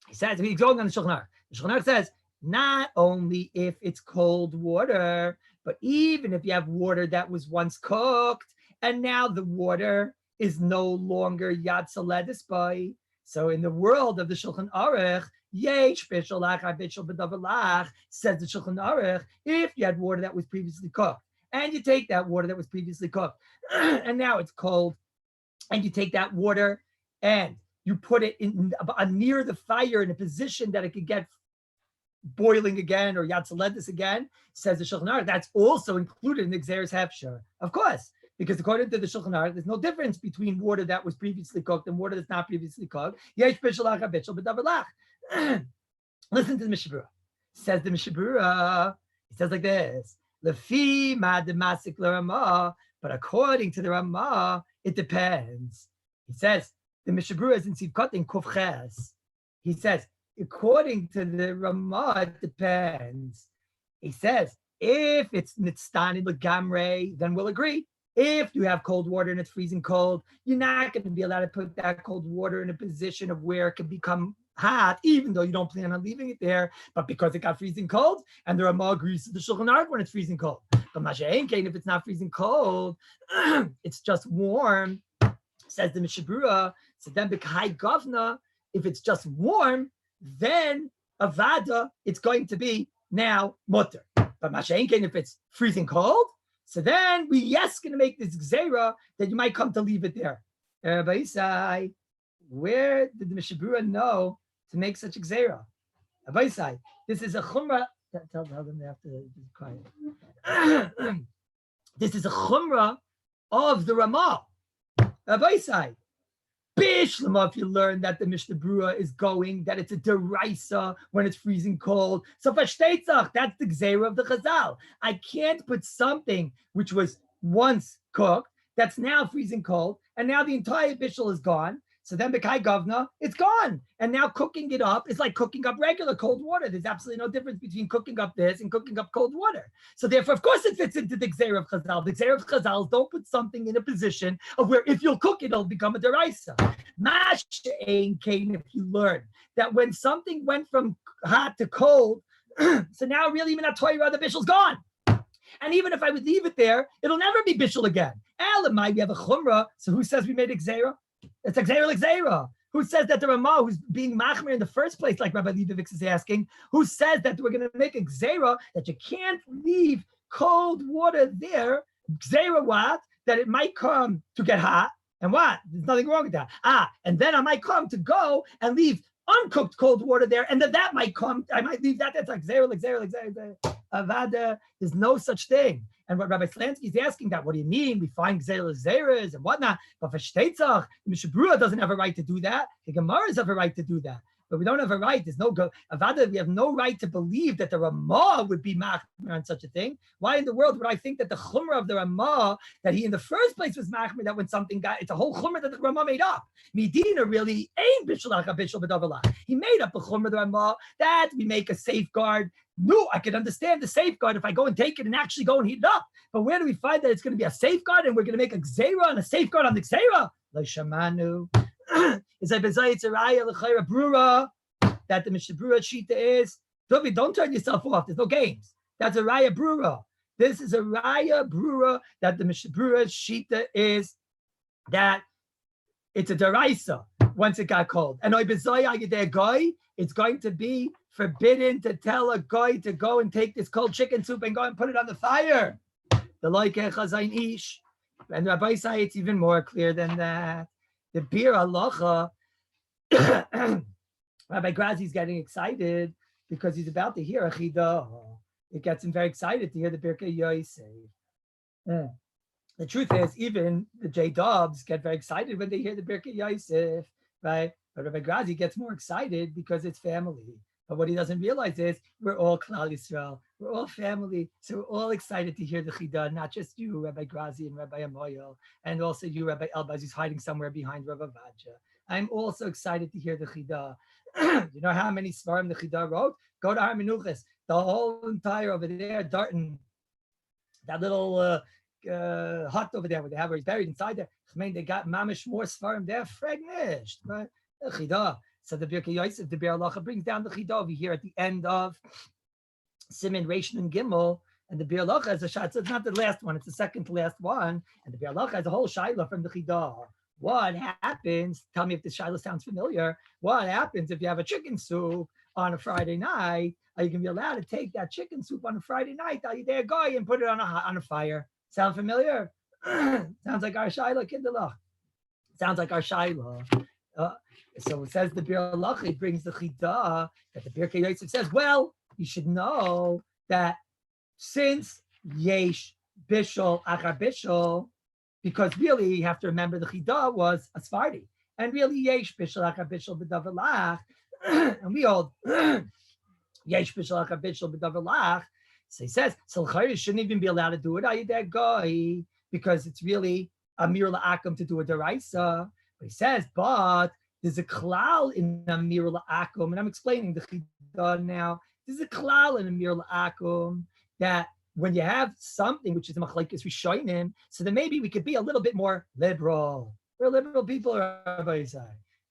He says, he's going on the Shulchan Aruch. The Shulchan Aruch says, not only if it's cold water, but even if you have water that was once cooked, and now the water is no longer Yatzaledis by. So in the world of the Shulchan Aruch, Yesh Bishul Achar Bishul B'davar lach, says the Shulchan Aruch, if you had water that was previously cooked, and you take that water that was previously cooked, and now it's cold, and you take that water and you put it in near the fire in a position that it could get boiling again or yatzaledis again, says the Shulchan Aruch, that's also included in the Gzeras Hefsher. Of course, because according to the Shulchan Aruch, there's no difference between water that was previously cooked and water that's not previously cooked. Yesh bishul achar bishul b'davar lach. Listen to the Mishnah Berurah. Says the Mishnah Berurah, he says like this, Lefi ma demasik l'Ramah, but according to the Ramah, it depends. He says, the Mishnah Berurah is in Sivkot in Kuf Ches. He says, according to the Ramah, it depends. He says, if it's nitztani l'gamrei, then we'll agree. If you have cold water and it's freezing cold, you're not going to be allowed to put that cold water in a position of where it can become hot, even though you don't plan on leaving it there, but because it got freezing cold, and the Ramah agrees to the Shulchan Aruch when it's freezing cold. But Masha'en Kain, if it's not freezing cold, it's just warm, says the Mishnah Berurah. So then B'kai Govna, if it's just warm, then Avada, it's going to be now mutter. But Masha'en Kain, if it's freezing cold, so then we going to make this gzera that you might come to leave it there. Rabbi Isai, where did the Mishnah Berurah know to make such a gzera? Rabbi say, this is a chumrah. Tell them they have to be quiet. This is a chumrah of the Ramah. Rabbi say, Bishlama, if you learn that the Mishnah Brura is going, that it's a deraisa when it's freezing cold. So Fashteitzach, that's the Gzeira of the Chazal. I can't put something which was once cooked, that's now freezing cold, and now the entire Bishul is gone. So then Bekai Govna, it's gone. And now cooking it up is like cooking up regular cold water. There's absolutely no difference between cooking up this and cooking up cold water. So therefore, of course, it fits into the Gzeira of Chazal. The Gzeira of Chazal, don't put something in a position of where if you'll cook it, it'll become a deraisa. Mash ein kain, if you learn that when something went from hot to cold, so now really Minat Torah, the Bishul's gone. And even if I would leave it there, it'll never be Bishul again. Elamai, we have a chumrah. So who says we made a Gzeira? It's a Gzeira l'Gzeira. Who says that the Ramah, who's being machmir in the first place, like Rabbi Lidovix is asking, who says that we're going to make a Gzeira that you can't leave cold water there? Gzeira what? That it might come to get hot. And what? There's nothing wrong with that. And then I might come to go and leave uncooked cold water there, and then that might come. I might leave that. That's like Gzeira. Avada. There's no such thing. And what Rabbi Slansky is asking that, what do you mean? We find Gzeras and whatnot. But for Shteitzach, the Mishnah Brura doesn't have a right to do that. The Gemaras have a right to do that. But we don't have a right. There's no Avada. We have no right to believe that the Ramah would be machmir on such a thing. Why in the world would I think that the chumrah of the Ramah, that he in the first place was machmir, that when something got, it's a whole chumrah that the Ramah made up. Medina really ain't bishul bishul b'davar. He made up a chumrah of the Ramah that we make a safeguard. No, I could understand the safeguard if I go and take it and actually go and heat it up. But where do we find that it's going to be a safeguard and we're going to make a gzeira and a safeguard on the gzeira? Lo shamanu. Is a bezayitz raya l'chayra brura that the Mishnah Brura shita is. Don't turn yourself off. There's no games. That's a raya brura. This is a raya brura that the Mishnah Brura shita is that it's a deraisa once it got cold. And it's going to be forbidden to tell a guy to go and take this cold chicken soup and go and put it on the fire. The loikeh chazayin ish. And Rabbi say it's even more clear than that. The beer halacha, Rabbi Grazi's getting excited because he's about to hear a chidah. It gets him very excited to hear the Birkei Yosef. The truth is, even the J-Dubs get very excited when they hear the Birkei Yosef, right? But Rabbi Grazi gets more excited because it's family. But what he doesn't realize is we're all Klal Yisrael. We're all family. So we're all excited to hear the Chidah, not just you, Rabbi Grazi and Rabbi Amoyel, and also you, Rabbi Elbaz, who's hiding somewhere behind Rabbi Vadja. I'm also excited to hear the Chidah. You know how many Svarim the Chidah wrote? Go to Har Menuchas. The whole entire over there, Darton, that little hut over there where they have where he's buried inside there. I mean, they got mamish more Svarim there, fregnished, right? The Chidah. So the Birkei Yosef, the Be'er Halacha brings down the Chidah over here at the end of Siman Reishin and Gimel, and the Be'er Halacha has a shot. So it's not the last one; it's the second to last one. And the Be'er Halacha has a whole shaila from the Chidah. What happens? Tell me if this shaila sounds familiar. What happens if you have a chicken soup on a Friday night? Are you going to be allowed to take that chicken soup on a Friday night? Are you there, guy, and put it on a fire? Sound familiar? Sounds like our shaila, kindalach. Sounds like our shaila. So it says the Be'er Halacha brings the Chidah that the Birkei Yosef says, well, you should know that since Yesh Bishul Achar Bishul, because really you have to remember the Chidah was a Sephardi, and really Yesh Bishul Achar Bishul b'davar lach, and we all Yesh Bishul Achar Bishul b'davar lach. So he says, so L'chayr shouldn't even be allowed to do it. Are you that guy? Because it's really a mir la'akum to do a deraisa. But he says, but there's a klal in a mir la'akum, and I'm explaining the chidah now. There's a klal in a mir la'akum that when you have something which is a machlekes rishonim, so then maybe we could be a little bit more liberal. We're liberal people, Rabbi say.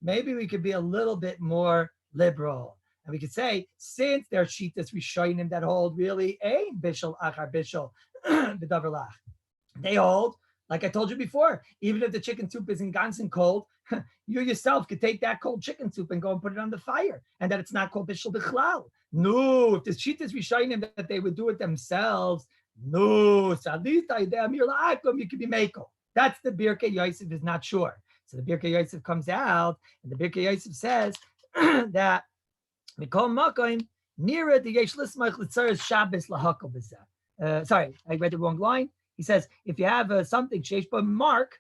Maybe we could be a little bit more liberal. And we could say, since there are shitas rishonim that hold really a bishul achar bishul b'davar lach, they hold, like I told you before, even if the chicken soup isn't ganzen cold, you yourself could take that cold chicken soup and go and put it on the fire, and that it's not called bishul bichlal. No, if the shitas rishonim that they would do it themselves, no. So at least you could be meko. That's the Birkei Yosef is not sure. So the Birkei Yosef comes out, and the Birkei Yosef says that Mikol Makoim, nearer the Yesh Lismach Litzaris Shabbos Lahakal B'zeh. Sorry, I read the wrong line. He says, if you have something, Sheish, but mark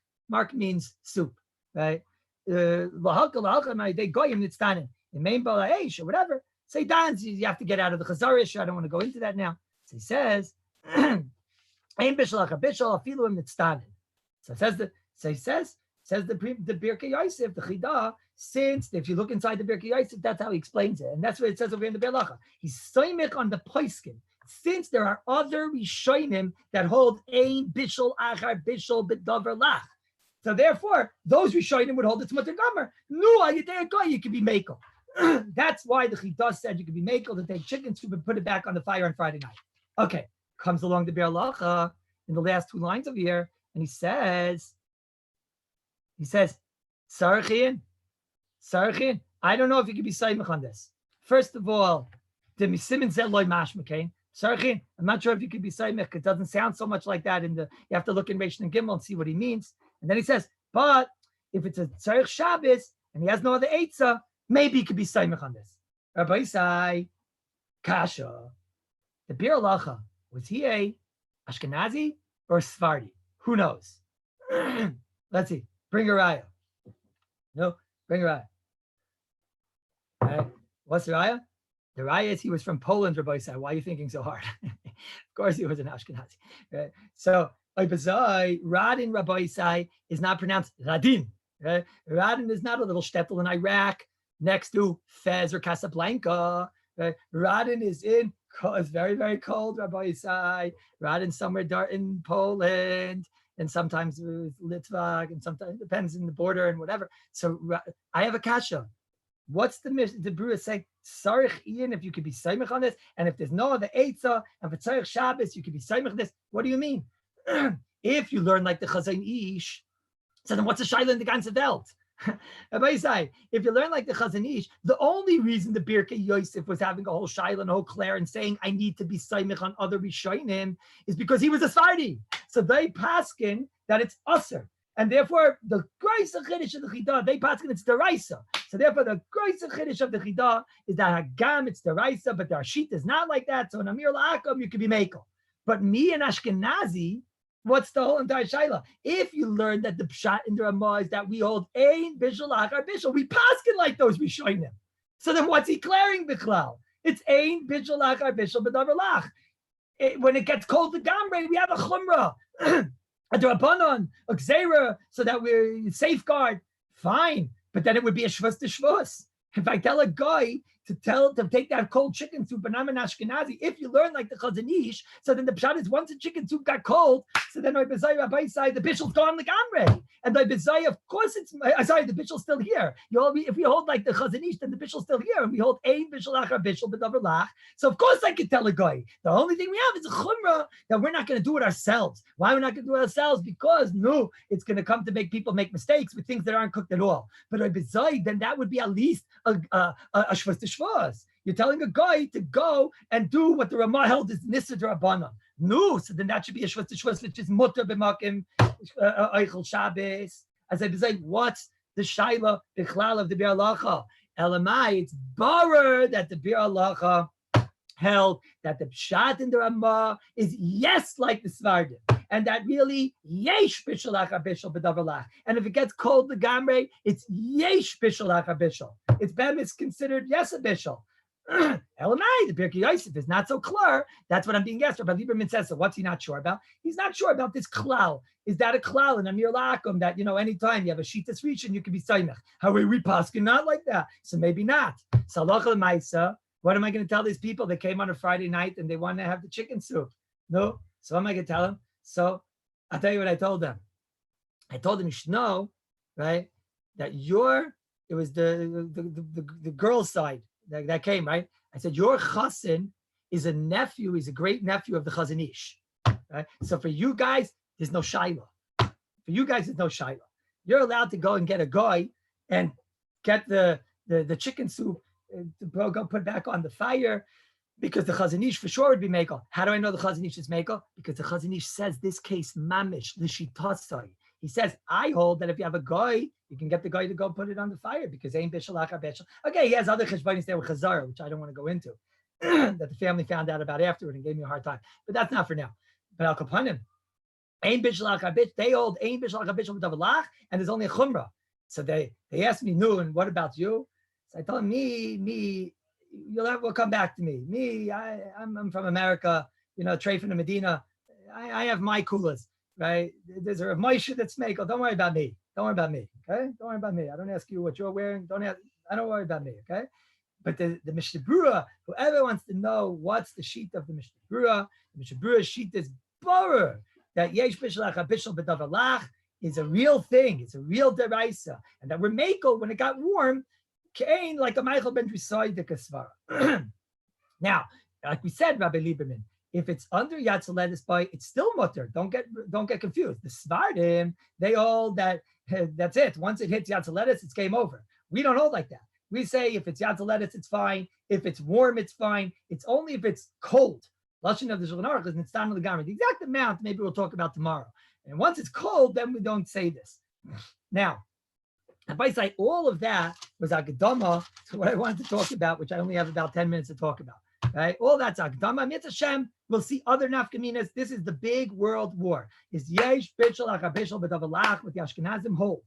means soup, right? Lahakal, they goyim nitzanin. The main Bala'ish or whatever, say dance, you have to get out of the Chazarish. I don't want to go into that now. So he says, Ein Bishul Achar Bishul, Afilu Im Nitztanin. So he says the Birkei Yosef, the Chidah, since if you look inside the Birkei Yosef, that's how he explains it. And that's what it says over in the Belacha. He's soimich on the Poiskin. Since there are other Rishonim that hold Ein Bishul Achar Bishul B'Davar Lach. So therefore, those Rishonim would hold it's Mutter Gomer. No, you can be Mekel. That's why the Chidah said you could be Mekel to take chicken soup and put it back on the fire on Friday night. Okay, comes along the Belacha in the last 2 lines of here, and he says, Sarachin, I don't know if you could be Saimach on this. First of all, the Misimin Zeloy Mashmakain. Sarachin, I'm not sure if you could be Saimach. It doesn't sound so much like that you have to look in Reish and Gimel and see what he means. And then he says, but if it's a Tzarech Shabbos and he has no other Eitzah, maybe he could be Saimach on this. Rabbi Isai, Kasha, the Bir Alacha, was he a Ashkenazi or a Sephardi? Who knows? Let's see. Bring a raya. No, bring a raya. Right. What's the raya? The raya is he was from Poland, Rabbi Isai. Why are you thinking so hard? Of course he was an Ashkenazi. Right? So, Radin, Rabbi Isai, is not pronounced Radin. Right? Radin is not a little shtetl in Iraq next to Fez or Casablanca. Right? Radin is it's very, very cold, Rabbi Isai. Radin somewhere in Poland. And sometimes with Litvak, and sometimes it depends in the border and whatever. So I have a kasha. What's the mission? The brewer is saying, Sarich Ian, if you could be Saimach on this, and if there's no other Eitzah, and for Tzarech Shabbos, you could be Saimach on this. What do you mean? If you learn like the Chazon Ish, so then what's the Shaila in the ganze Welt? Rabbi Isai, if you learn like the Chazon Ish, the only reason the Birkei Yosef was having a whole Shaila and a whole Claire and saying, I need to be Saimach on other Rishonim, is because he was a Sephardi. So they paskin that it's usher. And therefore, the Greis Chiddush of the Chidah, they paskin it's deraisa. So therefore, the Greis Chiddush of the Chidah is that Hagam, it's deraisa, but the Rashit is not like that. So in Amir La'akom, you could be Mekel. But me and Ashkenazi, what's the whole entire Shaila? If you learn that the Pshat in the Ramah is that we hold Ein Bishul Achar Bishul, we paskin like those Rishonim. So then what's he declaring Bichlal? It's Ein Bishul Achar Bishul B'Davar Lach. When it gets cold to Gamre, we have a chumrah, a drabanon, a gzera, so that we're safeguard. Fine, but then it would be a shvus to shvus. If I tell a guy to take that cold chicken soup, and I'm an Ashkenazi, if you learn like the Chazon Ish, so then the pshat is once the chicken soup got cold, so then Rabbi side the bishul's gone the gamre, and Rabbi Zai, of course it's sorry, the bishul's still here. If we hold like the Chazon Ish, then the bishul's still here, and we hold ein bishul achar bishul b'davar lach. So of course I could tell a guy. The only thing we have is a chumrah that we're not going to do it ourselves. Why we're not going to do it ourselves? Because no, it's going to come to make people make mistakes with things that aren't cooked at all. But Rabbi Zai, then that would be at least a shvus to shvus. You're telling a guy to go and do what the Ramah held is Nissa D'Rabbanan. No, so then that should be a shvus to shvus, which is mutter b'makim eichel Shabbos. As I say, what's the shaila bichlal of the Bir Halacha? Elamai, it's barer that the Bir Halacha held that the pshat in the Ramah is yes like the Svardim. And that really yesh bishul achar bishul b'davar lach. And if it gets cold the gamre, it's yesh bishul achar bishul. It's bemis considered yes a bishul. Elamai, the Birkei Yosef is not so clear. That's what I'm being asked. Rabbi Lieberman says, so what's he not sure about? He's not sure about this klal. Is that a klal in Amir La'akum that, anytime you have a shitas rishon, you can be saimach? How are we paskin? Not like that. So maybe not. Salach l'maisa. What am I going to tell these people? They came on a Friday night and they want to have the chicken soup. No. So what am I going to tell them? So I'll tell you what I told them. I told them you should know, right, that it was the girl's side that came, right? I said, your chassan is a nephew, he's a great nephew of the Chazon Ish. Right? So for you guys, there's no shaila. For you guys, there's no shaila. You're allowed to go and get a guy and get the chicken soup to go put back on the fire, because the Chazon Ish for sure would be mekel. How do I know the Chazon Ish is mekel? Because the Chazon Ish says this case mamish l'shitasai He says, I hold that if you have a guy, you can get the guy to go put it on the fire because ain't bishul achar bishul. Okay, he has other cheshbonis there with chazar, which I don't want to go into, that the family found out about afterward and gave me a hard time. But that's not for now. But Al Kapanim, ain't bishul achar bishul. They hold ain't bishul achar bishul b'davalach, and there's only a chumrah. So they asked me, and what about you? So I told him, me, we'll come back to me. Me, I'm from America, Trey from the Medina. I have my kulas, right? There's a Moshe that's Mekel. Don't worry about me. Don't worry about me, okay? Don't worry about me. I don't ask you what you're wearing. I don't worry about me, okay? But the Mishnah Berurah, whoever wants to know what's the sheet of the Mishnah Berurah, the Mishnah Berurah sheet is borer, that Yesh Bishul Achar Bishul B'davalach is a real thing. It's a real deraisa. And that we're Mekel, when it got warm, came like a Michael ben Trisoi de Kasvara. Now, like we said, Rabbi Lieberman, if it's under Yatzaledis by, it's still mutter. Don't get confused. The Svardim, they hold that's it. Once it hits Yatzaledis, it's game over. We don't hold like that. We say if it's Yatzaledis, it's fine. If it's warm, it's fine. It's only if it's cold. Lashon of the Shulchan Aruch is Nitztan L'Gamri. The exact amount, maybe we'll talk about tomorrow. And once it's cold, then we don't say this. Now, by say all of that was Akdama to what I wanted to talk about, which I only have about 10 minutes to talk about. Right? All that's Akdama. Mitzvah Hashem, we'll see other nafkaminas. This is the big world war. Is Yesh Bishul Achar Bishul B'davalach with the Ashkenazim hold?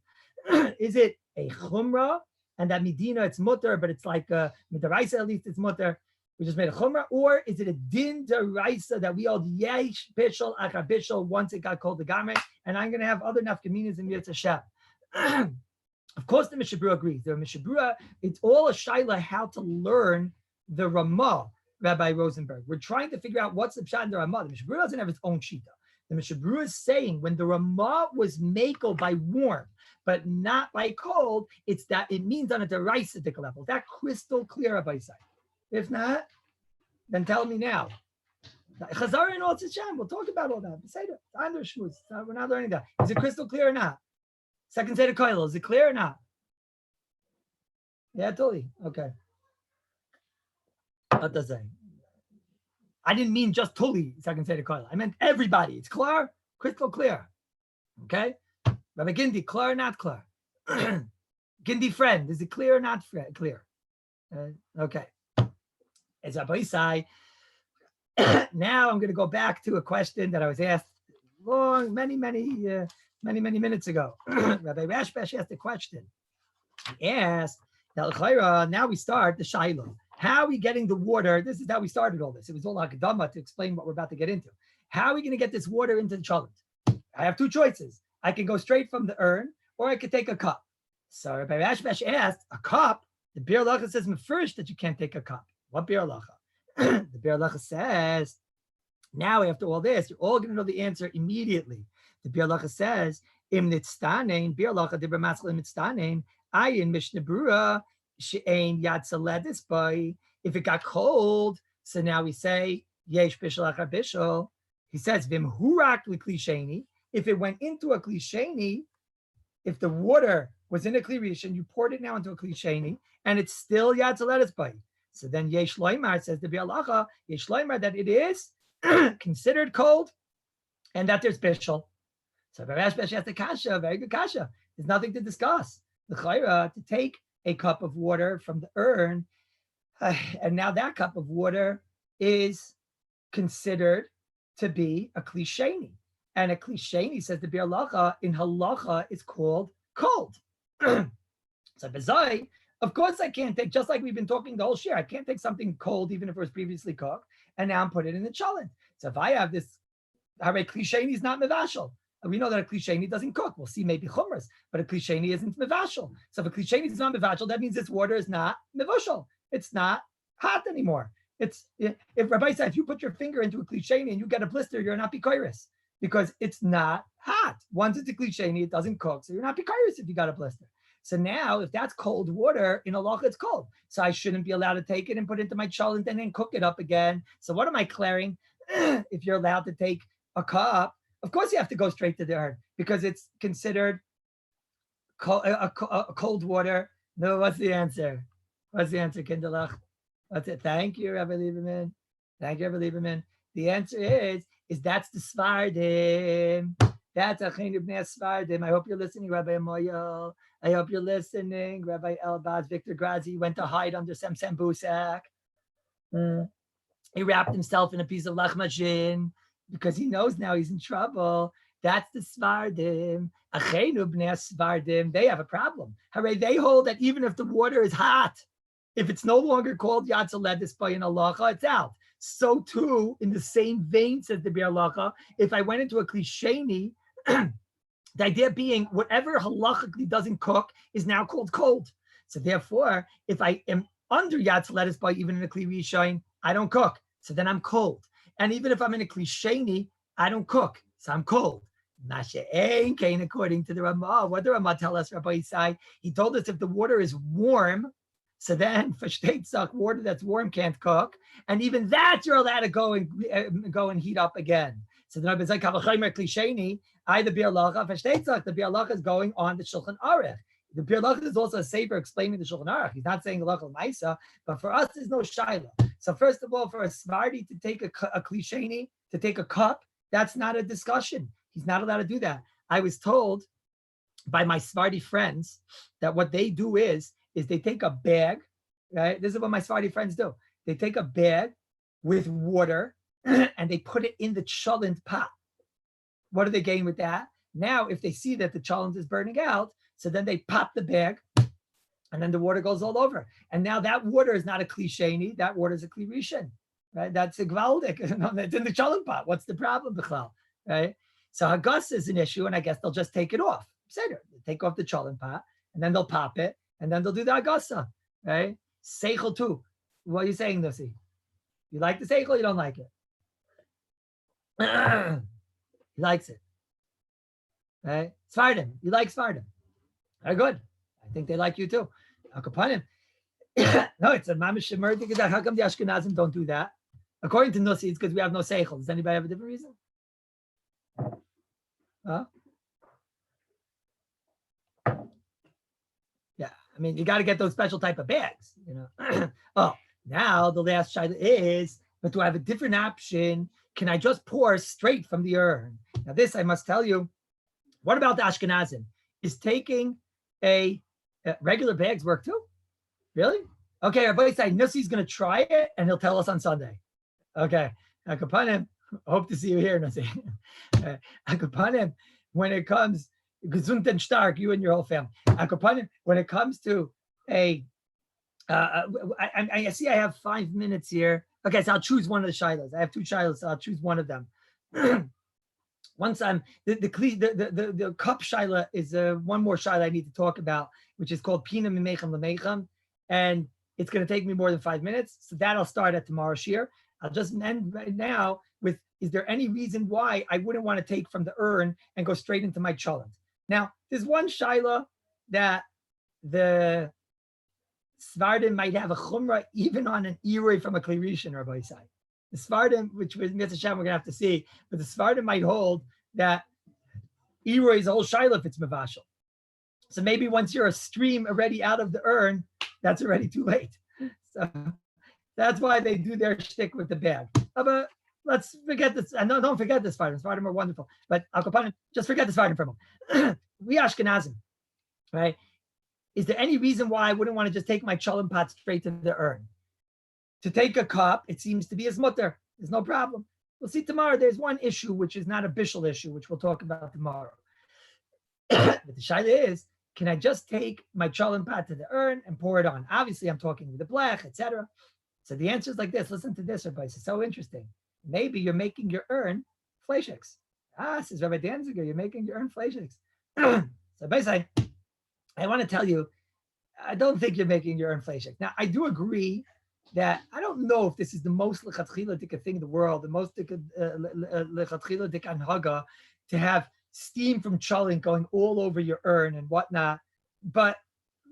Is it a chumrah and that Medina it's mutter, but it's like midaraisa at least it's mutter. We just made a chumrah, or is it a din deraisa that we hold Yesh Bishul Achar Bishul once it got called the Gamre? And I'm going to have other nafkaminas in Mitzvah Hashem. Of course, the Mishnah Berurah agrees. The Mishnah Berurah, it's all a shaila how to learn the Ramah, Rabbi Rosenberg. We're trying to figure out what's the pshat in the Ramah. The Mishnah Berurah doesn't have its own shita. The Mishnah Berurah is saying when the Ramah was makel by warm, but not by cold, it's that it means on a derisidic level. That crystal clear, Rabbi Isai. If not, then tell me now. Chazar and all Hashem. We'll talk about all that. We're not learning that. Is it crystal clear or not? Second set of Kallus, is it clear or not? Yeah, totally. Okay. What does that say? I didn't mean just Tuli, second set of Kallus. I meant everybody. It's clear, crystal clear. Okay? Rabbi Gindi, clear or not clear? Gindi friend, is it clear or not clear? Okay. As Rabbi Isai, now I'm going to go back to a question that I was asked many minutes ago. Rabbi Rashbash asked a question. He asked, now we start the Shiloh. How are we getting the water? This is how we started all this. It was all Akadama to explain what we're about to get into. How are we going to get this water into the cholent? I have two choices. I can go straight from the urn, or I could take a cup. So Rabbi Rashbash asked, a cup? The Biur Halacha says first that you can't take a cup. What Biur Halacha? The Biur Halacha says, now after all this, you're all going to know the answer immediately. The Biur Halacha says, Im nitztanein, Biur Halacha dibra matzal im nitztanein, ayin Mishnah Berurah, she'ein yatzaledis by. If it got cold, so now we say, yesh bishul achar bishul. He says, vim hurak l'klisheni. If it went into a klisheni, if the water was in a kli rishon, you poured it now into a klisheni, and it's still yatzaledis by. So then yesh loimar, says the Biur Halacha, yesh loimar, that it is considered cold, and that there's bishul. So Rashbash has the kasha, very good kasha. There's nothing to discuss. The chayra to take a cup of water from the urn, and now that cup of water is considered to be a klisheni. And a klisheni, says the Biur Halacha, in halacha is called cold. So bezai, of course I can't take, just like we've been talking the whole share, I can't take something cold even if it was previously cooked, and now I'm put it in the cholent. So if I have this, a klisheni is not mevashel. We know that a klisheni doesn't cook. We'll see maybe chumras, but a klisheni isn't mevashel. So if a klisheni is not mevashel, that means this water is not mevushel. It's not hot anymore. It's, if Rabbi said, if you put your finger into a klisheni and you get a blister, you're not bikoiris because it's not hot. Once it's a klisheni, it doesn't cook. So you're not bikoiris if you got a blister. So now, if that's cold water, in halacha it's cold. So I shouldn't be allowed to take it and put it into my cholent and then cook it up again. So what am I clearing? If you're allowed to take a cup, of course you have to go straight to the urn because it's considered cold water. No, what's the answer? What's the answer, Kinderlach? What's it? Thank you, Rabbi Lieberman. Thank you, Rabbi Lieberman. The answer is that's the Svardim. That's Achenu Bnei Sfardim. I hope you're listening, Rabbi Moyel. I hope you're listening, Rabbi Elbaz. Victor Grazi went to hide under Semsem Busak. He wrapped himself in a piece of lachmashin because he knows now he's in trouble. That's the Svardim. Achenu Bnei Svardim. They have a problem. Hooray, they hold that even if the water is hot, if it's no longer called Yatzaledis by an halacha, it's out. So too, in the same vein, says the Bir halacha, if I went into a klisheni, the idea being whatever halachically doesn't cook is now called cold. So therefore, if I am under Yatzaledis by even in a kli rishon, I don't cook. So then I'm cold. And even if I'm in a klisheni, I don't cook. So I'm cold. According to the Ramah, what did the Ramah tell us, Rabbi Isai? He told us if the water is warm, so then for shteitzach, water that's warm can't cook, and even that you're allowed to go and heat up again. So the Rabbi is like klisheni, the Bir halacha for shteitzach. The Bir halacha is going on the Shulchan Aruch. The Bir halacha is also a saver explaining the Shulchan Aruch. He's not saying halacha l'maisa, but for us there's no shaila. So first of all, for a Svardi to take a klisheni, to take a cup, that's not a discussion. He's not allowed to do that. I was told by my Svardi friends that what they do is they take a bag, right? This is what my Sephardi friends do. They take a bag with water and they put it in the cholent pot. What are they getting with that? Now, if they see that the cholent is burning out, so then they pop the bag and then the water goes all over. And now that water is not a klisheni, that water is a kli rishon, right? That's a gvaldik. It's in the cholent pot. What's the problem, Bichlal, right? So Hagas is an issue, and I guess they'll just take it off. Seder, take off the cholent pot, and then they'll pop it, and then they'll do the agasa, right? Seichel too. What are you saying, Nussi? You like the seichel? You don't like it? He likes it, right? Svardim. You like Svardim? Very good. I think they like you too. Akapanim. No, it's a mamish shemerdik. How come the Ashkenazim don't do that? According to Nussi, it's because we have no seichel. Does anybody have a different reason? Huh? Yeah, I mean, you got to get those special type of bags, you know. Oh, now the last shayla is, but do I have a different option? Can I just pour straight from the urn? Now this, I must tell you, what about the Ashkenazim? Is taking a regular bags work too? Really? Okay, everybody say Nussi's going to try it and he'll tell us on Sunday. Okay, Akapanim. Hope to see you here, Nussi. Akapanim, when it comes, gesund and stark, you and your whole family. Akapanim, when it comes to I see I have 5 minutes here. Okay, so I'll choose one of the shilas. I have 2 shilas, so I'll choose one of them. Once I'm the cup shila is one more shila I need to talk about, which is called Pina Mimechem Lemechem, and it's going to take me more than 5 minutes. So that I'll start at tomorrow's shir. I'll just end right now with, is there any reason why I wouldn't want to take from the urn and go straight into my cholent? Now, there's one shaila that the Svardim might have a chumrah even on an Iyar from a kli rishon, Rabbi Isai. The Svardim, which with Mitzvah Shem we're going to have to see, but the Svardim might hold that Iyar is a whole shaila if it's mevashel. So maybe once you're a stream already out of the urn, that's already too late. So that's why they do their shtick with the bag. But let's forget this. And no, don't forget the Svardim. Svardim are wonderful. But just forget the Svardim for a moment. We Ashkenazim, right? Is there any reason why I wouldn't want to just take my cholent pot straight to the urn? To take a cup, it seems to be a mutter. There's no problem. We'll see tomorrow. There's one issue, which is not a bishul issue, which we'll talk about tomorrow. But the shaila is, can I just take my cholent pot to the urn and pour it on? Obviously, I'm talking with the blech, etc. So the answer is like this. Listen to this, Rabbi. It's so interesting. Maybe you're making your urn fleishiks. Says Rabbi Danziger, you're making your urn fleishiks. So basically, I want to tell you, I don't think you're making your urn fleishik. Now, I do agree that I don't know if this is the most lechatchila thing in the world, the most lechatchila anhaga, to have steam from cholent going all over your urn and whatnot. But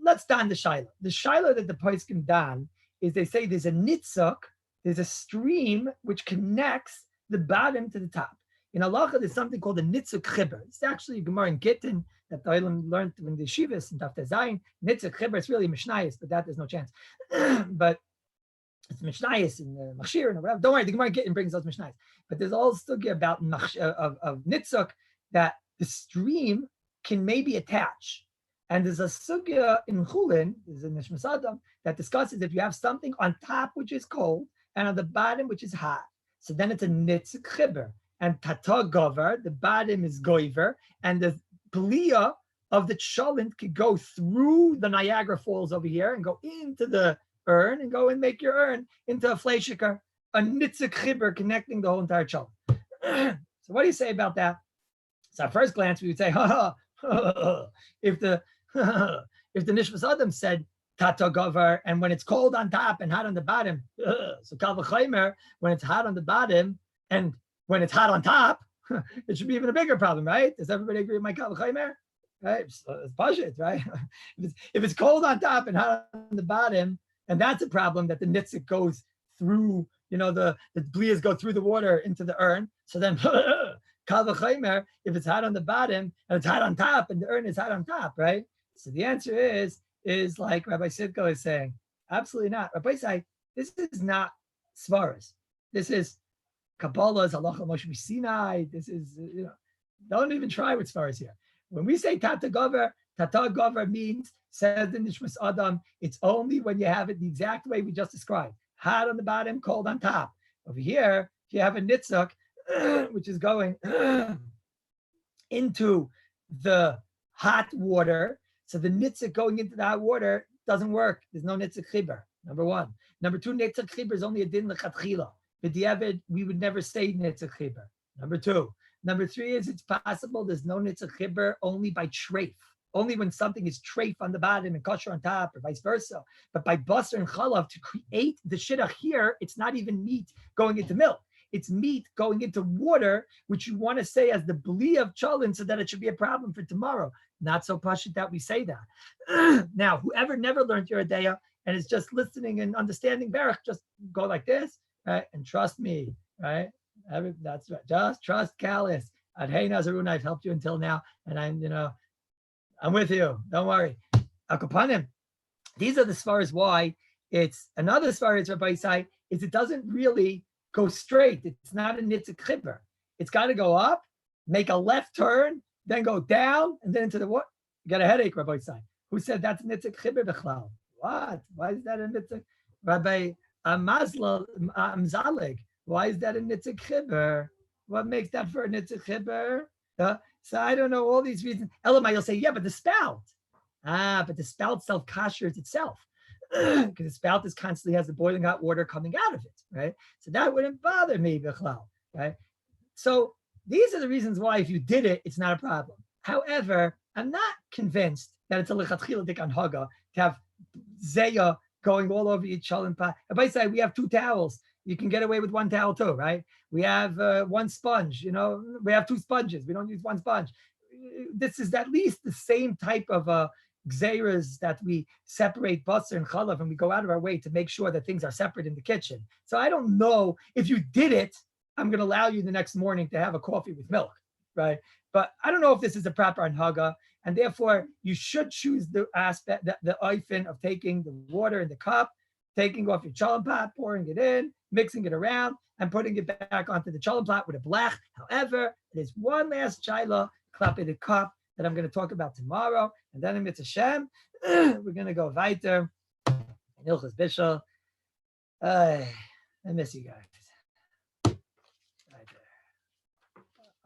let's don the shaila. The shaila that the poskim don is they say there's a nitzuk, there's a stream which connects the bottom to the top. In halacha, there's something called a nitzuk chibur. It's actually a Gemara in Gittin that the Olam learned in the Shivas and Daf Zayin. Nitzuk chibur, it's really Mishnayos, but that there's no chance. But it's Mishnayos and Machshir and whatever. Don't worry, the Gemara in Gittin brings those Mishnayos. But there's also about of nitzuk, that the stream can maybe attach. And there's a sugya in Chulin, there's a Nishmas Adam, that discusses if you have something on top which is cold and on the bottom which is hot. So then it's a nitzik chibur. And tata gover, the bottom is goiver, and the pliya of the cholent could go through the Niagara Falls over here and go into the urn and go and make your urn into a fleishiker, a nitzik chibur connecting the whole entire cholent. So what do you say about that? So at first glance, we would say, if the Nishmas Adam said Tata Gover, and when it's cold on top and hot on the bottom, so Kal v'chomer, when it's hot on the bottom and when it's hot on top, it should be even a bigger problem, right? Does everybody agree with my Kal v'chomer? Right? It's budget, right? If it's cold on top and hot on the bottom, and that's a problem that the nitzik goes through, the bliyas go through the water into the urn. So then Kal v'chomer, if it's hot on the bottom and it's hot on top and the urn is hot on top, right? So the answer is like Rabbi Sidko is saying, absolutely not. Rabbi say, this is not svaras. This is Kabbalah's halacha Moshe Sinai. This is, don't even try with svaras here. When we say Tata Gover means, says the Nishmas Adam, it's only when you have it the exact way we just described. Hot on the bottom, cold on top. Over here, if you have a nitzuk, which is going into the hot water, so the nitzik going into the hot water doesn't work. There's no nitzik chibur, number one. Number two, nitzik chibur is only a din lechatchila. B'diavad, we would never say nitzik chibur. Number two. Number three is it's possible there's no nitzik chibur only by treif. Only when something is treif on the bottom and kosher on top, or vice versa. But by basar and chalav, to create the shidduch here, it's not even meat going into milk. It's meat going into water, which you want to say as the bli of cholent, so that it should be a problem for tomorrow. Not so pashut that we say that. Now, whoever never learned your Adeya and is just listening and understanding Berach, just go like this, right? And trust me, right? That's right. Just trust Kallus. Adhei Nazaruna, I've helped you until now, and I'm with you. Don't worry. Akapanim. These are the svaras why it's another svaras Rabbi Isai is it doesn't really go straight. It's not a nitzik chibur. It's got to go up, make a left turn, then go down, and then into the what? You got a headache, Rabbi Isai. Who said that's a nitzik chibur b'chlal? What? Why is that a nitzik? Rabbi Amzalig. Why is that a nitzik chibur? What makes that for a nitzik chibur? So I don't know all these reasons. Elamai, you'll say, yeah, but the spout. But the spout self-kashers itself. Because the spout is constantly has the boiling hot water coming out of it, right? So that wouldn't bother me, b'chlal, right? So these are the reasons why if you did it, it's not a problem. However, I'm not convinced that it's a lechatchila dik on haga to have zeya going all over each shalom pot. If I say we have two towels, you can get away with one towel too, right? We have one sponge, we have two sponges. We don't use one sponge. This is at least the same type of gzeiras that we separate basar and chalav, and we go out of our way to make sure that things are separate in the kitchen. So I don't know if you did it, I'm going to allow you the next morning to have a coffee with milk, right? But I don't know if this is a proper anhaga, and therefore you should choose the aspect, the oifen of taking the water in the cup, taking off your cholent pot, pouring it in, mixing it around, and putting it back onto the cholent pot with a blech. However, there's one last shaila, klapid cup, that I'm going to talk about tomorrow, and then in Mitzvah Shem, we're going to go weiter in Hilchos Bishul. I miss you guys. Right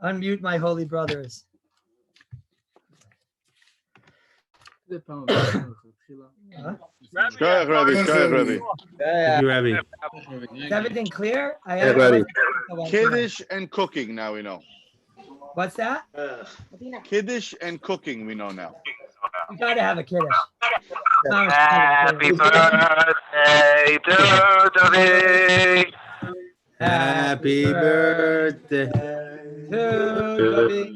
there. Unmute my holy brothers. Rabbi. Thank you, Rabbi. Is everything clear? Kiddush and cooking, now we know. What's that? Kiddush and cooking, we know now. You gotta have a kiddush. Happy birthday to David. Happy birthday to David.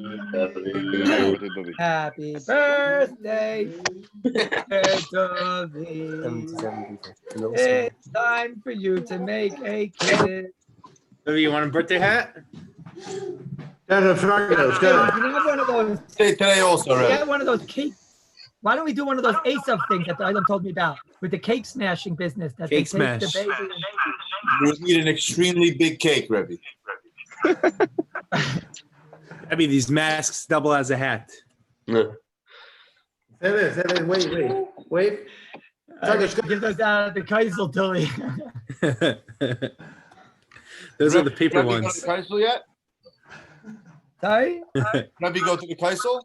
Happy birthday, David. It's time for you to make a kiddush. Rabbi, you want a birthday hat? You have one of those. Today also, You right? have one of those cake. Why don't we do one of those Asav things that the Ilam told me about with the cake smashing business? That Cake they take smash. The baby We need an extremely big cake, Rabbi. Rebbe, these masks double as a hat. No. Say this, wait. Give those out at the Kaisel, Tilly. Those are the paper Rabbi, go to ones. the Kaisel yet? Sorry? Rabbi, go to the Kaisel?